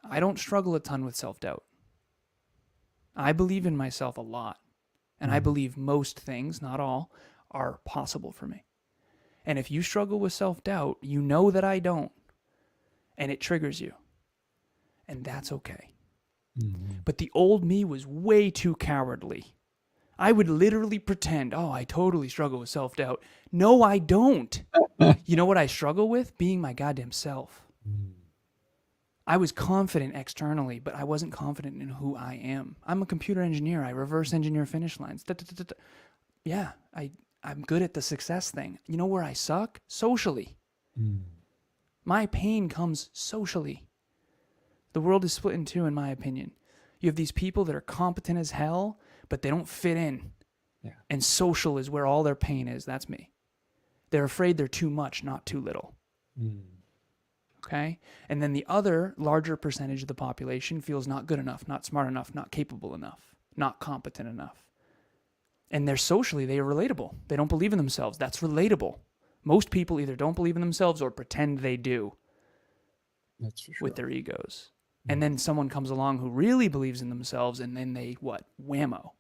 I don't struggle a ton with self-doubt. I believe in myself a lot. And I believe most things, not all, are possible for me. And if you struggle with self-doubt, you know that I don't. And it triggers you. And that's okay. But the old me was way too cowardly. I would literally pretend, I totally struggle with self-doubt. No, I don't. You know what I struggle with? Being my goddamn self. I was confident externally, but I wasn't confident in who I am. I'm a computer engineer. I reverse engineer finish lines. Yeah, I'm good at the success thing. You know where I suck? Socially. My pain comes socially. The world is split in 2, in my opinion. You have these people that are competent as hell, but they don't fit in. Yeah. And social is where all their pain is. That's me. They're afraid they're too much, not too little. Okay? And then the other larger percentage of the population feels not good enough, not smart enough, not capable enough, not competent enough. And they're socially, they are relatable. They don't believe in themselves. That's relatable. Most people either don't believe in themselves or pretend they do. That's for sure. With their egos. And then someone comes along who really believes in themselves, and then they, whammo.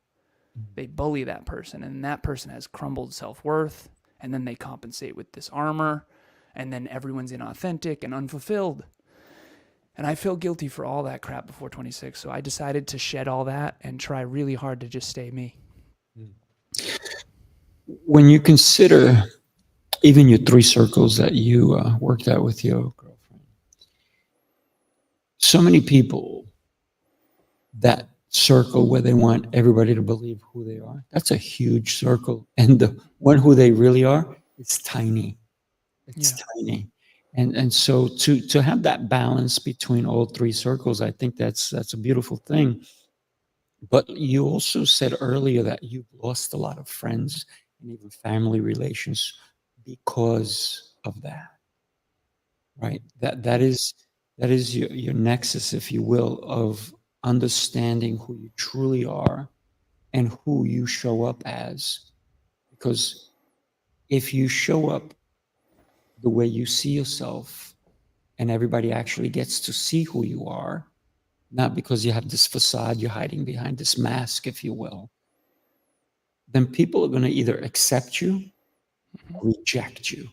They bully that person, and that person has crumbled self-worth, and then they compensate with this armor, and then everyone's inauthentic and unfulfilled. And I feel guilty for all that crap before 26, so I decided to shed all that and try really hard to just stay me. When you consider even your 3 circles that you worked out with your girlfriend, so many people, that circle where they want everybody to believe who they are, that's a huge circle. And the one who they really are, it's tiny. It's tiny. And so to have that balance between all 3 circles, I think that's a beautiful thing. But you also said earlier that you've lost a lot of friends and even family relations because of that, right? That is your nexus, if you will, of understanding who you truly are and who you show up as. Because if you show up the way you see yourself and everybody actually gets to see who you are, not because you have this facade you're hiding behind, this mask, if you will, then people are going to either accept you or reject you.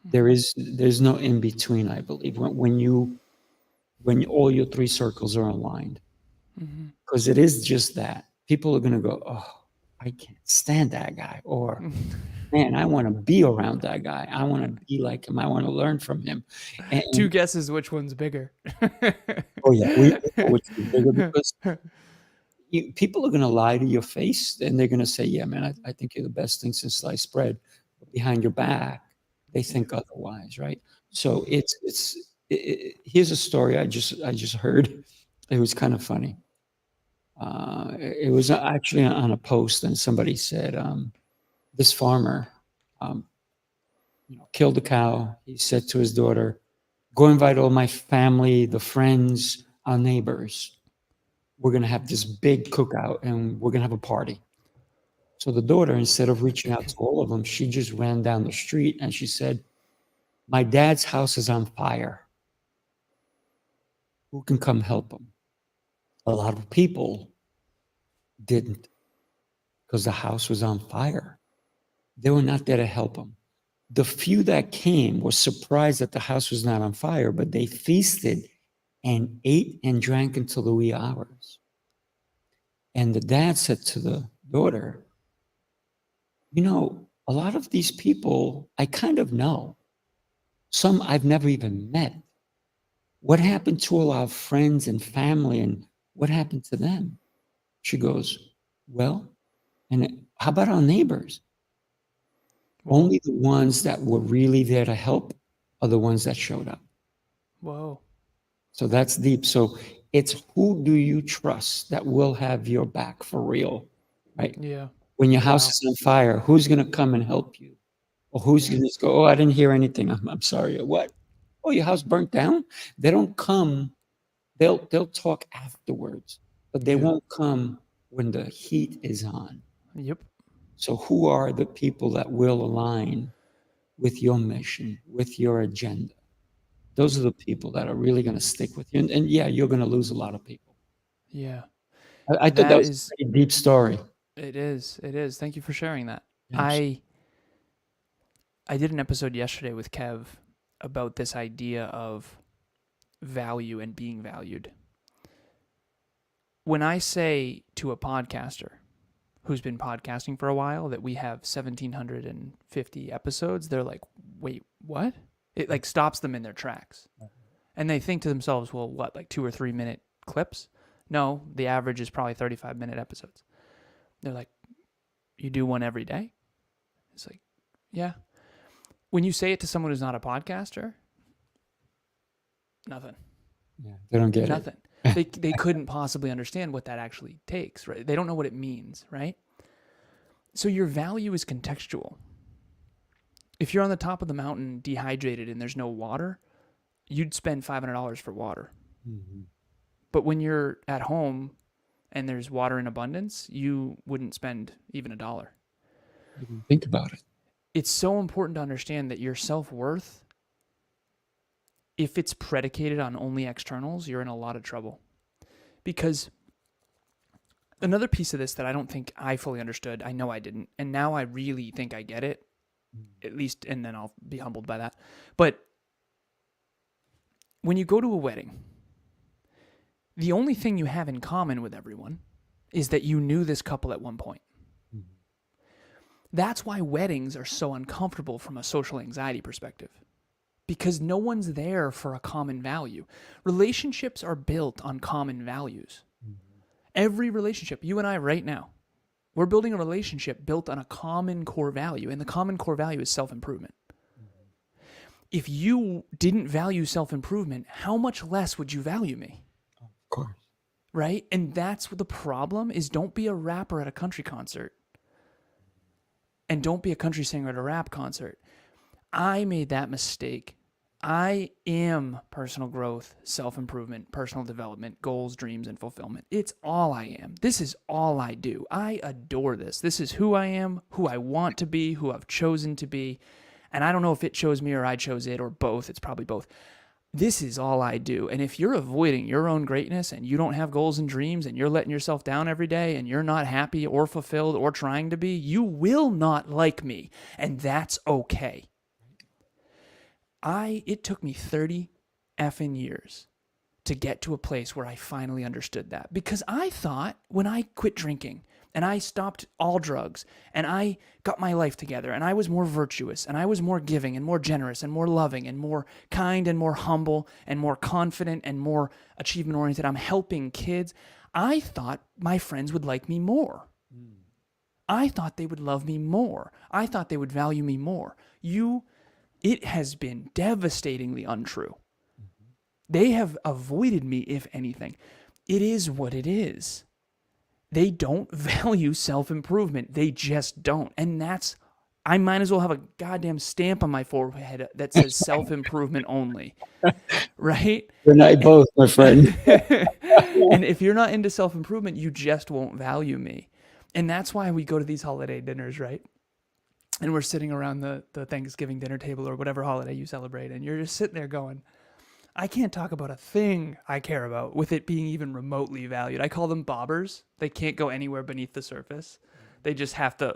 There's no in between, I believe, when all your 3 circles are aligned. Because it is just that. People are going to go, I can't stand that guy. Or, man, I want to be around that guy. I want to be like him. I want to learn from him. And 2 guesses which one's bigger. we know which is bigger, because people are going to lie to your face, and they're going to say, yeah, man, I think you're the best thing since sliced bread. But behind your back, they think otherwise, right? So here's a story I just heard. It was kind of funny. It was actually on a post, and somebody said, this farmer, killed a cow. He said to his daughter, Go invite all my family, the friends, our neighbors. We're going to have this big cookout and we're going to have a party. So the daughter, instead of reaching out to all of them, she just ran down the street and she said, my dad's house is on fire. Who can come help him? A lot of people didn't, because the house was on fire. They were not there to help him. The few that came were surprised that the house was not on fire, but they feasted and ate and drank until the wee hours. And the dad said to the daughter, you know, a lot of these people I kind of know. Some I've never even met. What happened to all our friends and family, and what happened to them? She goes, well, and how about our neighbors? Only the ones that were really there to help are the ones that showed up. Whoa. So that's deep. So it's who do you trust that will have your back for real, right? Yeah. When your house is on fire, who's going to come and help you? Or who's going to go, oh, I didn't hear anything. I'm sorry. Or what? Oh, your house burnt down? They don't come. They'll talk afterwards, but they won't come when the heat is on. Yep. So who are the people that will align with your mission, with your agenda? Those are the people that are really going to stick with you. And yeah, you're going to lose a lot of people. Yeah. I thought that was a pretty deep story. It is. It is. Thank you for sharing that. Yes. I did an episode yesterday with Kev about this idea of value and being valued. When I say to a podcaster who's been podcasting for a while that we have 1,750 episodes, they're like, wait, what? It like stops them in their tracks. And they think to themselves, well, what, like 2 or 3 minute clips? No, the average is probably 35-minute episodes. They're like, you do one every day? It's like, yeah. When you say it to someone who's not a podcaster, nothing. Yeah, they don't get nothing. They couldn't possibly understand what that actually takes, right? They don't know what it means, right? So your value is contextual. If you're on the top of the mountain dehydrated and there's no water, you'd spend $500 for water. Mm-hmm. But when you're at home and there's water in abundance, you wouldn't spend even $1. Think about it. It's so important to understand that your self-worth, if it's predicated on only externals, you're in a lot of trouble. Because another piece of this that I don't think I fully understood, I know I didn't, and now I really think I get it, at least, and then I'll be humbled by that. But when you go to a wedding, the only thing you have in common with everyone is that you knew this couple at one point. That's why weddings are so uncomfortable from a social anxiety perspective, because no one's there for a common value. Relationships are built on common values. Every relationship, you and I right now, we're building a relationship built on a common core value, and the common core value is self-improvement. If you didn't value self-improvement, how much less would you value me? Of course. Right? And that's what the problem is. Don't be a rapper at a country concert. And don't be a country singer at a rap concert. I made that mistake. I am personal growth, self-improvement, personal development, goals, dreams, and fulfillment. It's all I am. This is all I do. I adore this. This is who I am, who I want to be, who I've chosen to be. And I don't know if it chose me or I chose it or both. It's probably both. This is all I do. And if you're avoiding your own greatness and you don't have goals and dreams and you're letting yourself down every day and you're not happy or fulfilled or trying to be, you will not like me. And that's okay. It took me 30 effing years to get to a place where I finally understood that. Because I thought when I quit drinking and I stopped all drugs and I got my life together and I was more virtuous and I was more giving and more generous and more loving and more kind and more humble and more confident and more achievement oriented, I'm helping kids, I thought my friends would like me more. I thought they would love me more. I thought they would value me more. It has been devastatingly untrue. They have avoided me, if anything. It is what it is. They don't value self-improvement. They just don't. And that's I might as well have a goddamn stamp on my forehead that says self-improvement only, right? You and I both, my friend. And if you're not into self-improvement, you just won't value me. And that's why we go to these holiday dinners, right? And we're sitting around the Thanksgiving dinner table or whatever holiday you celebrate, and you're just sitting there going, I can't talk about a thing I care about with it being even remotely valued. I call them bobbers. They can't go anywhere beneath the surface. They just have to,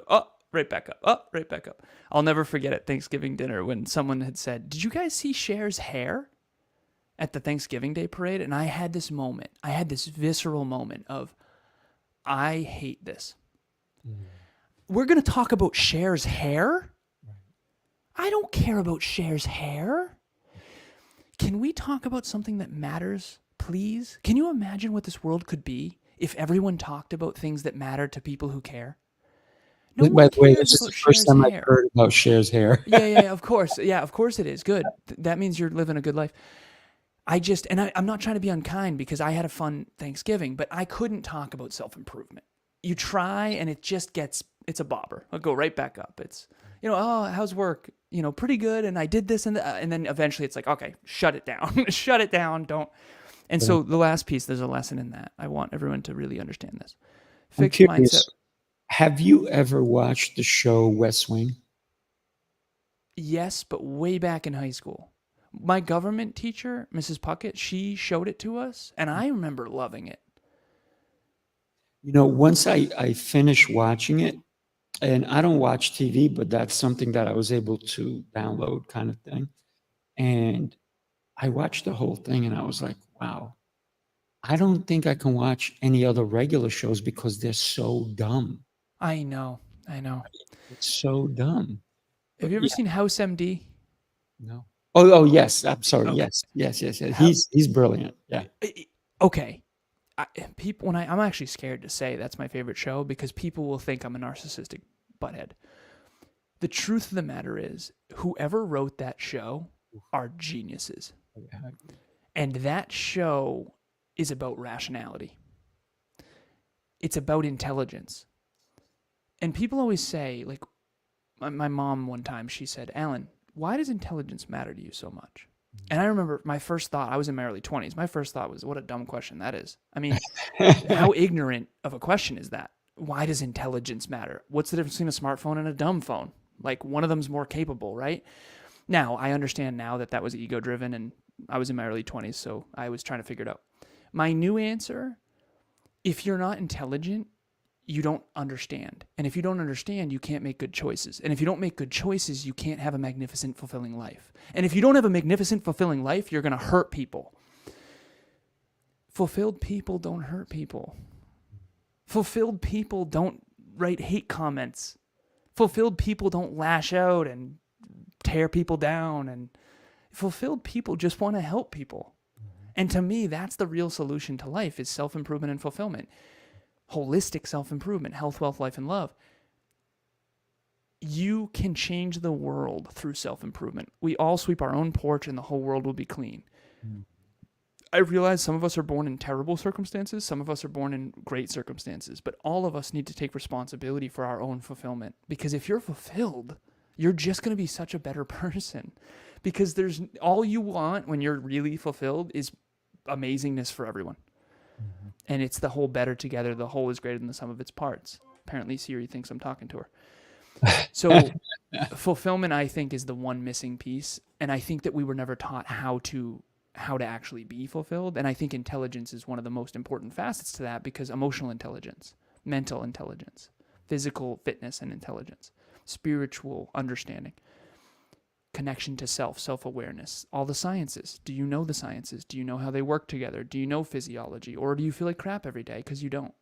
right back up, right back up. I'll never forget at Thanksgiving dinner when someone had said, did you guys see Cher's hair at the Thanksgiving Day parade? And I had this moment. I had this visceral moment of, I hate this. We're going to talk about Cher's hair? I don't care about Cher's hair. Can we talk about something that matters, please? Can you imagine what this world could be if everyone talked about things that matter to people who care? No By one the way, cares this is about the first Cher's time I've hair. heard about Cher's hair. Yeah, of course. Yeah, of course it is. Good. That means you're living a good life. I'm not trying to be unkind because I had a fun Thanksgiving, but I couldn't talk about self-improvement. You try and it just gets, it's a bobber. I'll go right back up. It's, oh, how's work? Pretty good. And I did this and then eventually it's like, okay, shut it down. Shut it down. Don't. And so the last piece, there's a lesson in that. I want everyone to really understand this. Fixed mindset. Have you ever watched the show West Wing? Yes, but way back in high school. My government teacher, Mrs. Puckett, she showed it to us, and I remember loving it. Once I finished watching it, and I don't watch TV, but that's something that I was able to download kind of thing. And I watched the whole thing and I was like, wow, I don't think I can watch any other regular shows because they're so dumb. I know. It's so dumb. Have you ever seen House MD? No. Oh, yes. I'm sorry. Okay. Yes. He's brilliant. Yeah. Okay. I'm actually scared to say that's my favorite show because people will think I'm a narcissistic butthead. The truth of the matter is, whoever wrote that show are geniuses. And that show is about rationality. It's about intelligence. And people always say, like, my mom one time, she said, Alan, why does intelligence matter to you so much? And I remember my first thought, I was in my early 20s. My first thought was, what a dumb question that is. I mean, how ignorant of a question is that? Why does intelligence matter? What's the difference between a smartphone and a dumb phone? Like, one of them's more capable, right? Now, I understand now that was ego-driven, and I was in my early 20s, so I was trying to figure it out. My new answer, if you're not intelligent, you don't understand. And if you don't understand, you can't make good choices. And if you don't make good choices, you can't have a magnificent, fulfilling life. And if you don't have a magnificent, fulfilling life, you're going to hurt people. Fulfilled people don't hurt people. Fulfilled people don't write hate comments. Fulfilled people don't lash out and tear people down. And fulfilled people just want to help people. And to me, that's the real solution to life, is self-improvement and fulfillment. Holistic self-improvement, health, wealth, life, and love. You can change the world through self-improvement. We all sweep our own porch and the whole world will be clean. I realize some of us are born in terrible circumstances. Some of us are born in great circumstances. But all of us need to take responsibility for our own fulfillment. Because if you're fulfilled, you're just going to be such a better person. Because there's all you want when you're really fulfilled is amazingness for everyone. And it's the whole better together. The whole is greater than the sum of its parts. Apparently Siri thinks I'm talking to her. So fulfillment, I think, is the one missing piece. And I think that we were never taught how to actually be fulfilled. And I think intelligence is one of the most important facets to that, because emotional intelligence, mental intelligence, physical fitness and intelligence, spiritual understanding, connection to self-awareness, all the sciences. Do you know the sciences? Do you know how they work together? Do you know physiology? Or do you feel like crap every day because you don't?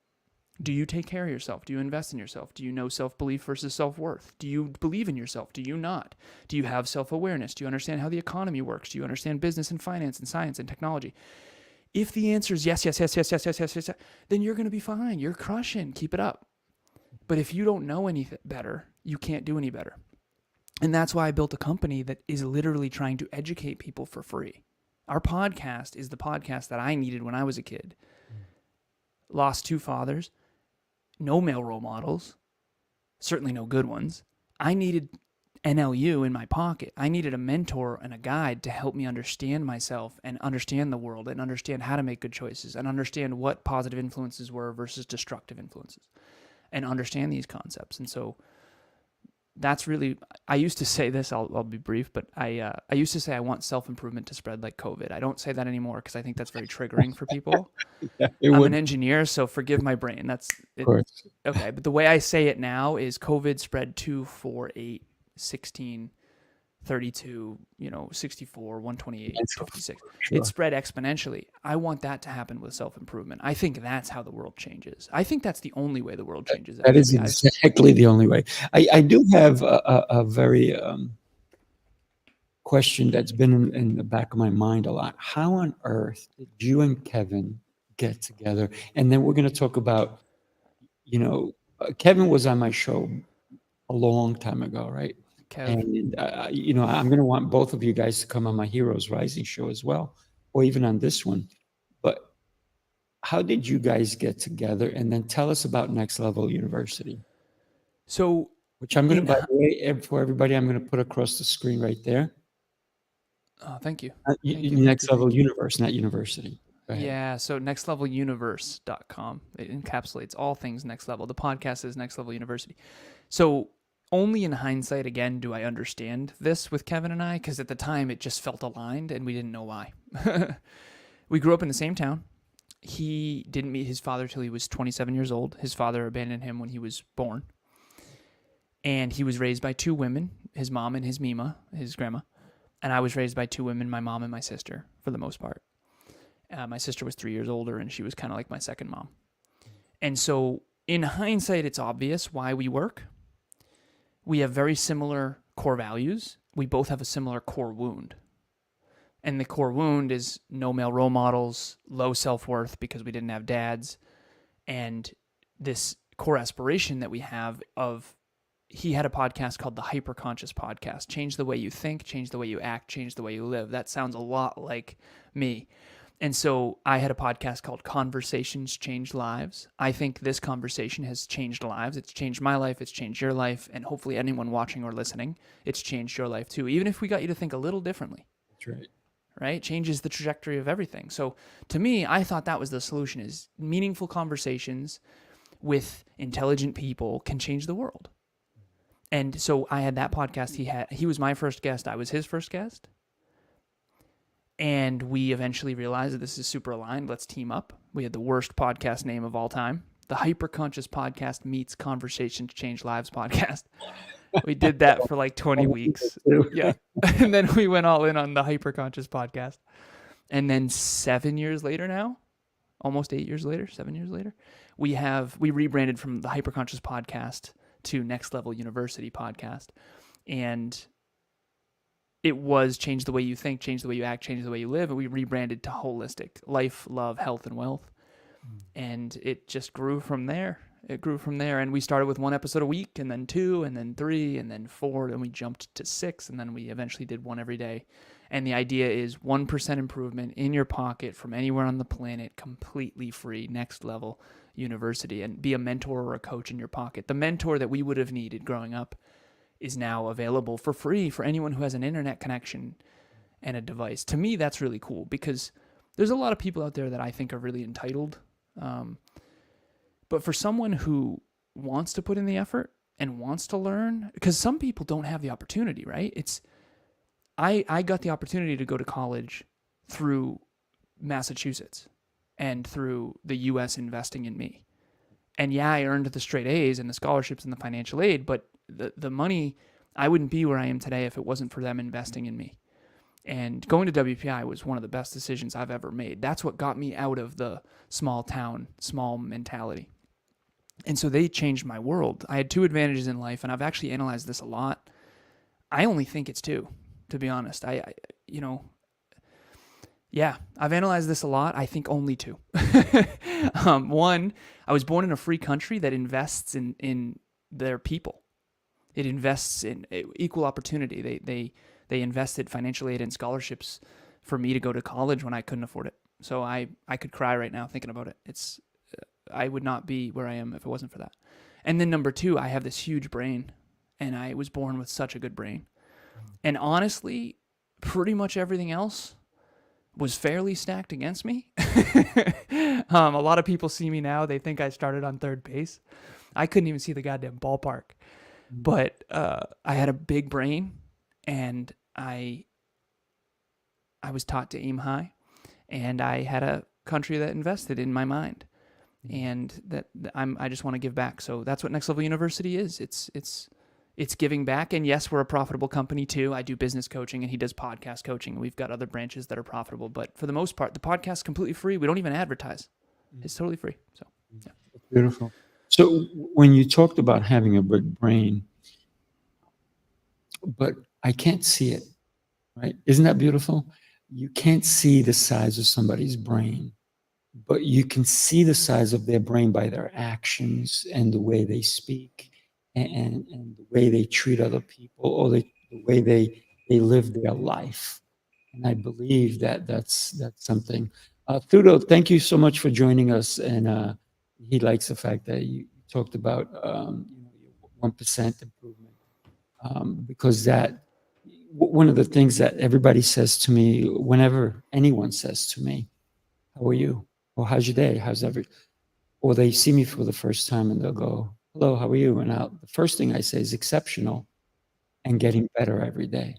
Do you take care of yourself? Do you invest in yourself? Do you know self-belief versus self-worth? Do you believe in yourself? Do you not? Do you have self-awareness? Do you understand how the economy works? Do you understand business and finance and science and technology? If the answer is yes, then you're going to be fine. You're crushing. Keep it up. But if you don't know any better, you can't do any better. And that's why I built a company that is literally trying to educate people for free. Our podcast is the podcast that I needed when I was a kid. Lost two fathers, no male role models, certainly no good ones, I needed NLU in my pocket. I needed a mentor and a guide to help me understand myself and understand the world and understand how to make good choices and understand what positive influences were versus destructive influences and understand these concepts. And so that's really, I used to say this, I'll be brief, but I used to say I want self-improvement to spread like COVID. I don't say that anymore because I think that's very triggering for people. Yeah, I'm an engineer, so forgive my brain. That's it. Of course. Okay, but the way I say it now is COVID spread 2, 4, 8, 16, 32, 64, 128, 56. Sure. It spread exponentially. I want that to happen with self-improvement. I think that's how the world changes. I think that's the only way the world changes. That is exactly the only way. I do have a very question that's been in the back of my mind a lot. How on earth did you and Kevin get together? And then we're going to talk about, Kevin was on my show a long time ago, right? And, I'm going to want both of you guys to come on my Heroes Rising show as well, or even on this one. But how did you guys get together? And then tell us about Next Level University. So, which I'm going to, by the way, for everybody, I'm going to put across the screen right there. Oh, thank you. Next Level Universe, not university. Yeah, so nextleveluniverse.com. It encapsulates all things Next Level. The podcast is Next Level University. So only in hindsight, again, do I understand this with Kevin and I, because at the time it just felt aligned and we didn't know why. We grew up in the same town. He didn't meet his father till he was 27 years old. His father abandoned him when he was born. And he was raised by 2 women, his mom and his Mima, his grandma. And I was raised by 2 women, my mom and my sister, for the most part. My sister was 3 years older, and she was kind of like my second mom. And so in hindsight, it's obvious why we work. We have very similar core values. We both have a similar core wound. And the core wound is no male role models, low self-worth because we didn't have dads, and this core aspiration that we have of, he had a podcast called the Hyperconscious Podcast. Change the way you think, change the way you act, change the way you live. That sounds a lot like me. And so I had a podcast called Conversations Change Lives. I think this conversation has changed lives. It's changed my life. It's changed your life. And hopefully anyone watching or listening, it's changed your life too. Even if we got you to think a little differently. That's right. Right? Changes the trajectory of everything. So to me, I thought that was the solution, is meaningful conversations with intelligent people can change the world. And so I had that podcast. He was my first guest. I was his first guest. And we eventually realized that this is super aligned. Let's team up. We had the worst podcast name of all time. The Hyperconscious Podcast meets Conversations Change Lives podcast. We did that for like 20 weeks. Yeah. And then we went all in on the Hyperconscious Podcast. And then 7 years later now, almost 8 years later, 7 years later, we rebranded from the Hyperconscious Podcast to Next Level University Podcast. And it was change the way you think, change the way you act, change the way you live. And we rebranded to Holistic Life, Love, Health, and Wealth. And it just grew from there. It grew from there. And we started with 1 episode a week, and then 2, and then 3, and then 4. And we jumped to 6, and then we eventually did 1 every day. And the idea is 1% improvement in your pocket from anywhere on the planet, completely free, Next Level University, and be a mentor or a coach in your pocket. The mentor that we would have needed growing up is now available for free for anyone who has an internet connection and a device. To me, that's really cool, because there's a lot of people out there that I think are really entitled. But for someone who wants to put in the effort and wants to learn, because some people don't have the opportunity, right? I got the opportunity to go to college through Massachusetts and through the U.S. investing in me. And yeah, I earned the straight A's and the scholarships and the financial aid, but the money, I wouldn't be where I am today if it wasn't for them investing in me. And going to WPI was one of the best decisions I've ever made. That's what got me out of the small town, small mentality. And so they changed my world. I had 2 advantages in life, and I've actually analyzed this a lot. I only think it's 2, to be honest. I've analyzed this a lot. I think only 2. 1, I was born in a free country that invests in their people. It invests in equal opportunity. They invested financial aid and scholarships for me to go to college when I couldn't afford it. So I could cry right now thinking about it. I would not be where I am if it wasn't for that. And then number 2, I have this huge brain, and I was born with such a good brain. And honestly, pretty much everything else was fairly stacked against me. A lot of people see me now, they think I started on third base. I couldn't even see the goddamn ballpark. But I had a big brain, and I was taught to aim high, and I had a country that invested in my mind, and I just want to give back. So that's what Next Level University is. It's giving back. And yes, we're a profitable company too. I do business coaching, and he does podcast coaching. We've got other branches that are profitable, but for the most part, the podcast is completely free. We don't even advertise. It's totally free. So yeah. Beautiful. So when you talked about having a big brain, but I can't see it, right? Isn't that beautiful? You can't see the size of somebody's brain, but you can see the size of their brain by their actions and the way they speak and the way they treat other people, or the way they live their life. And I believe that that's something. Thudo, thank you so much for joining us. And he likes the fact that you talked about 1% improvement, because that one of the things that everybody says to me whenever anyone says to me, "How are you?" or "How's your day?" Or they see me for the first time and they'll go, "Hello, how are you?" And the first thing I say is exceptional and getting better every day.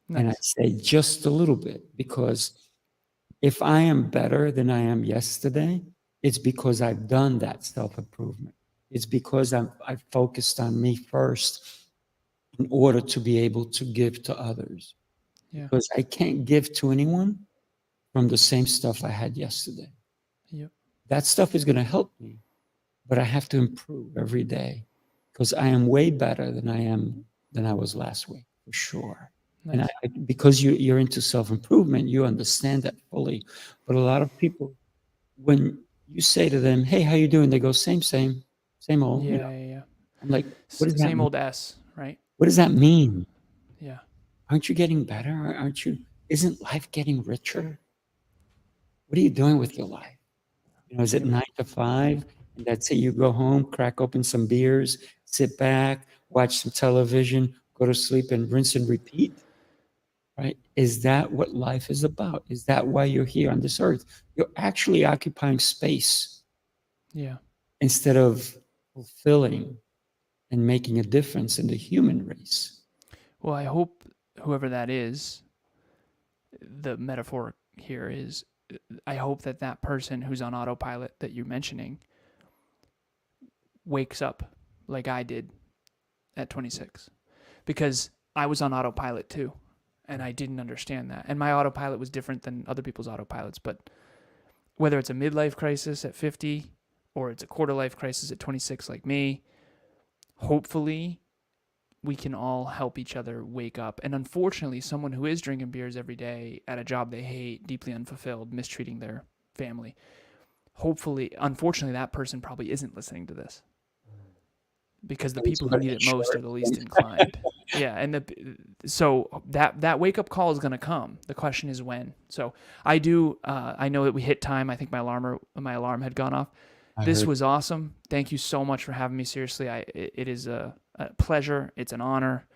Nice. And I say just a little bit, because if I am better than I am yesterday, it's because I've done that self-improvement. It's because I've focused on me first in order to be able to give to others. Yeah. Because I can't give to anyone from the same stuff I had yesterday. Yep. That stuff is going to help me, but I have to improve every day, because I am way better than I was last week, for sure. Nice. And because you're into self-improvement, you understand that fully. But a lot of people, when you say to them, "Hey, how you doing?" They go, same old. Yeah. I'm like, what does that Same mean? old S, right? What does that mean? Yeah. Aren't you getting better? Aren't you? Isn't life getting richer? What are you doing with your life? Is it 9 to 5? And that's it. You go home, crack open some beers, sit back, watch some television, go to sleep, and rinse and repeat. Right? Is that what life is about? Is that why you're here on this earth? You're actually occupying space Yeah. instead of fulfilling and making a difference in the human race. Well, I hope whoever that is, the metaphor here is, I hope that person who's on autopilot that you're mentioning wakes up like I did at 26, because I was on autopilot too, and I didn't understand that. And my autopilot was different than other people's autopilots. But whether it's a midlife crisis at 50 or it's a quarter life crisis at 26 like me, hopefully we can all help each other wake up. And unfortunately, someone who is drinking beers every day at a job they hate, deeply unfulfilled, mistreating their family, unfortunately, that person probably isn't listening to this, because the people who need it most are the least inclined. Yeah, and so that wake up call is going to come. The question is when. So I know that we hit time. I think my alarm had gone off. This was awesome. Thank you so much for having me. Seriously, it is a pleasure. It's an honor.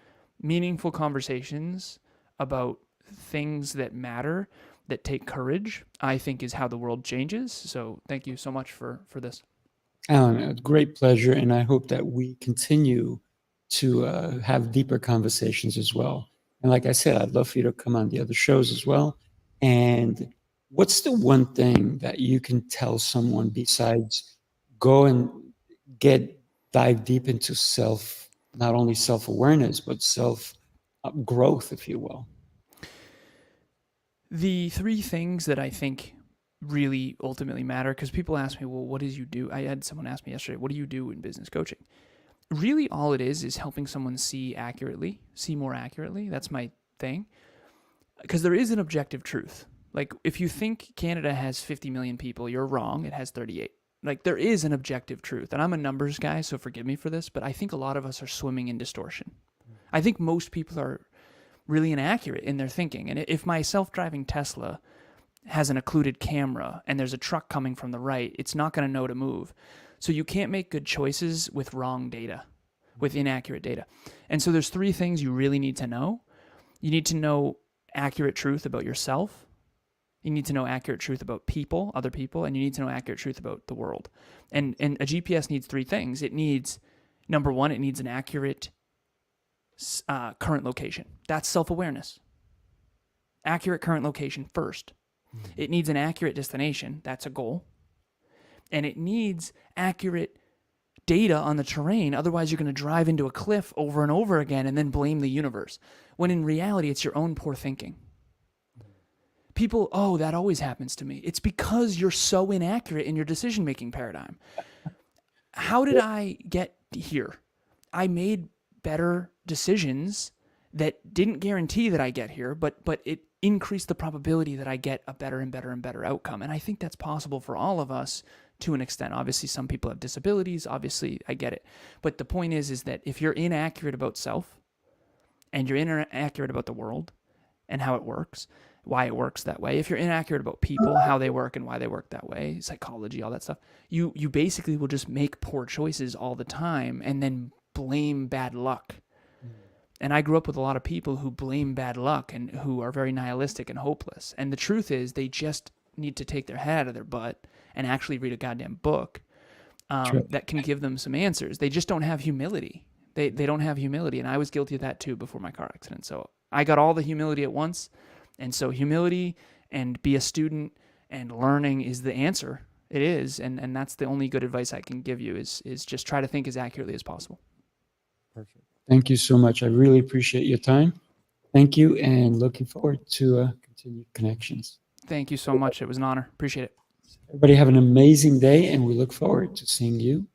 Meaningful conversations about things that matter, that take courage, I think is how the world changes. So thank you so much for this. Alan, a great pleasure, and I hope that we continue to have deeper conversations as well. And like I said, I'd love for you to come on the other shows as well. And what's the one thing that you can tell someone besides go and dive deep into not only self-awareness, but self-growth, if you will? The three things that I think really ultimately matter, because people ask me, well, what did you do? I had someone ask me yesterday, what do you do in business coaching? Really all it is helping someone see more accurately. That's my thing. Because there is an objective truth. Like, if you think Canada has 50 million people, you're wrong. It has 38. Like, there is an objective truth. And I'm a numbers guy, so forgive me for this, but I think a lot of us are swimming in distortion. I think most people are really inaccurate in their thinking. And if my self-driving Tesla has an occluded camera and there's a truck coming from the right, it's not going to know to move. So you can't make good choices with wrong data. with inaccurate data. And so there's 3 things you really need to know. You need to know accurate truth about yourself. You need to know accurate truth about people, other people, and you need to know accurate truth about the world. And a GPS needs 3 things. It needs, number 1, it needs an accurate current location. That's self-awareness. Accurate current location first. It needs an accurate destination. That's a goal. And it needs accurate data on the terrain. Otherwise, you're going to drive into a cliff over and over again and then blame the universe. When in reality, it's your own poor thinking. People, oh, that always happens to me. It's because you're so inaccurate in your decision-making paradigm. How did I get here? I made better decisions that didn't guarantee that I get here, but it increased the probability that I get a better and better and better outcome. And I think that's possible for all of us to an extent. Obviously, some people have disabilities. Obviously, I get it. But the point is that if you're inaccurate about self and you're inaccurate about the world and how it works, why it works that way, if you're inaccurate about people, how they work and why they work that way, psychology, all that stuff, you basically will just make poor choices all the time and then blame bad luck. And I grew up with a lot of people who blame bad luck and who are very nihilistic and hopeless. And the truth is they just need to take their head out of their butt and actually read a goddamn book that can give them some answers. They just don't have humility. They don't have humility. And I was guilty of that too before my car accident. So I got all the humility at once. And so humility and be a student and learning is the answer. It is. And that's the only good advice I can give you is just try to think as accurately as possible. Perfect. Thank you so much. I really appreciate your time. Thank you, and looking forward to continued connections. Thank you so much. It was an honor. Appreciate it. Everybody have an amazing day, and we look forward to seeing you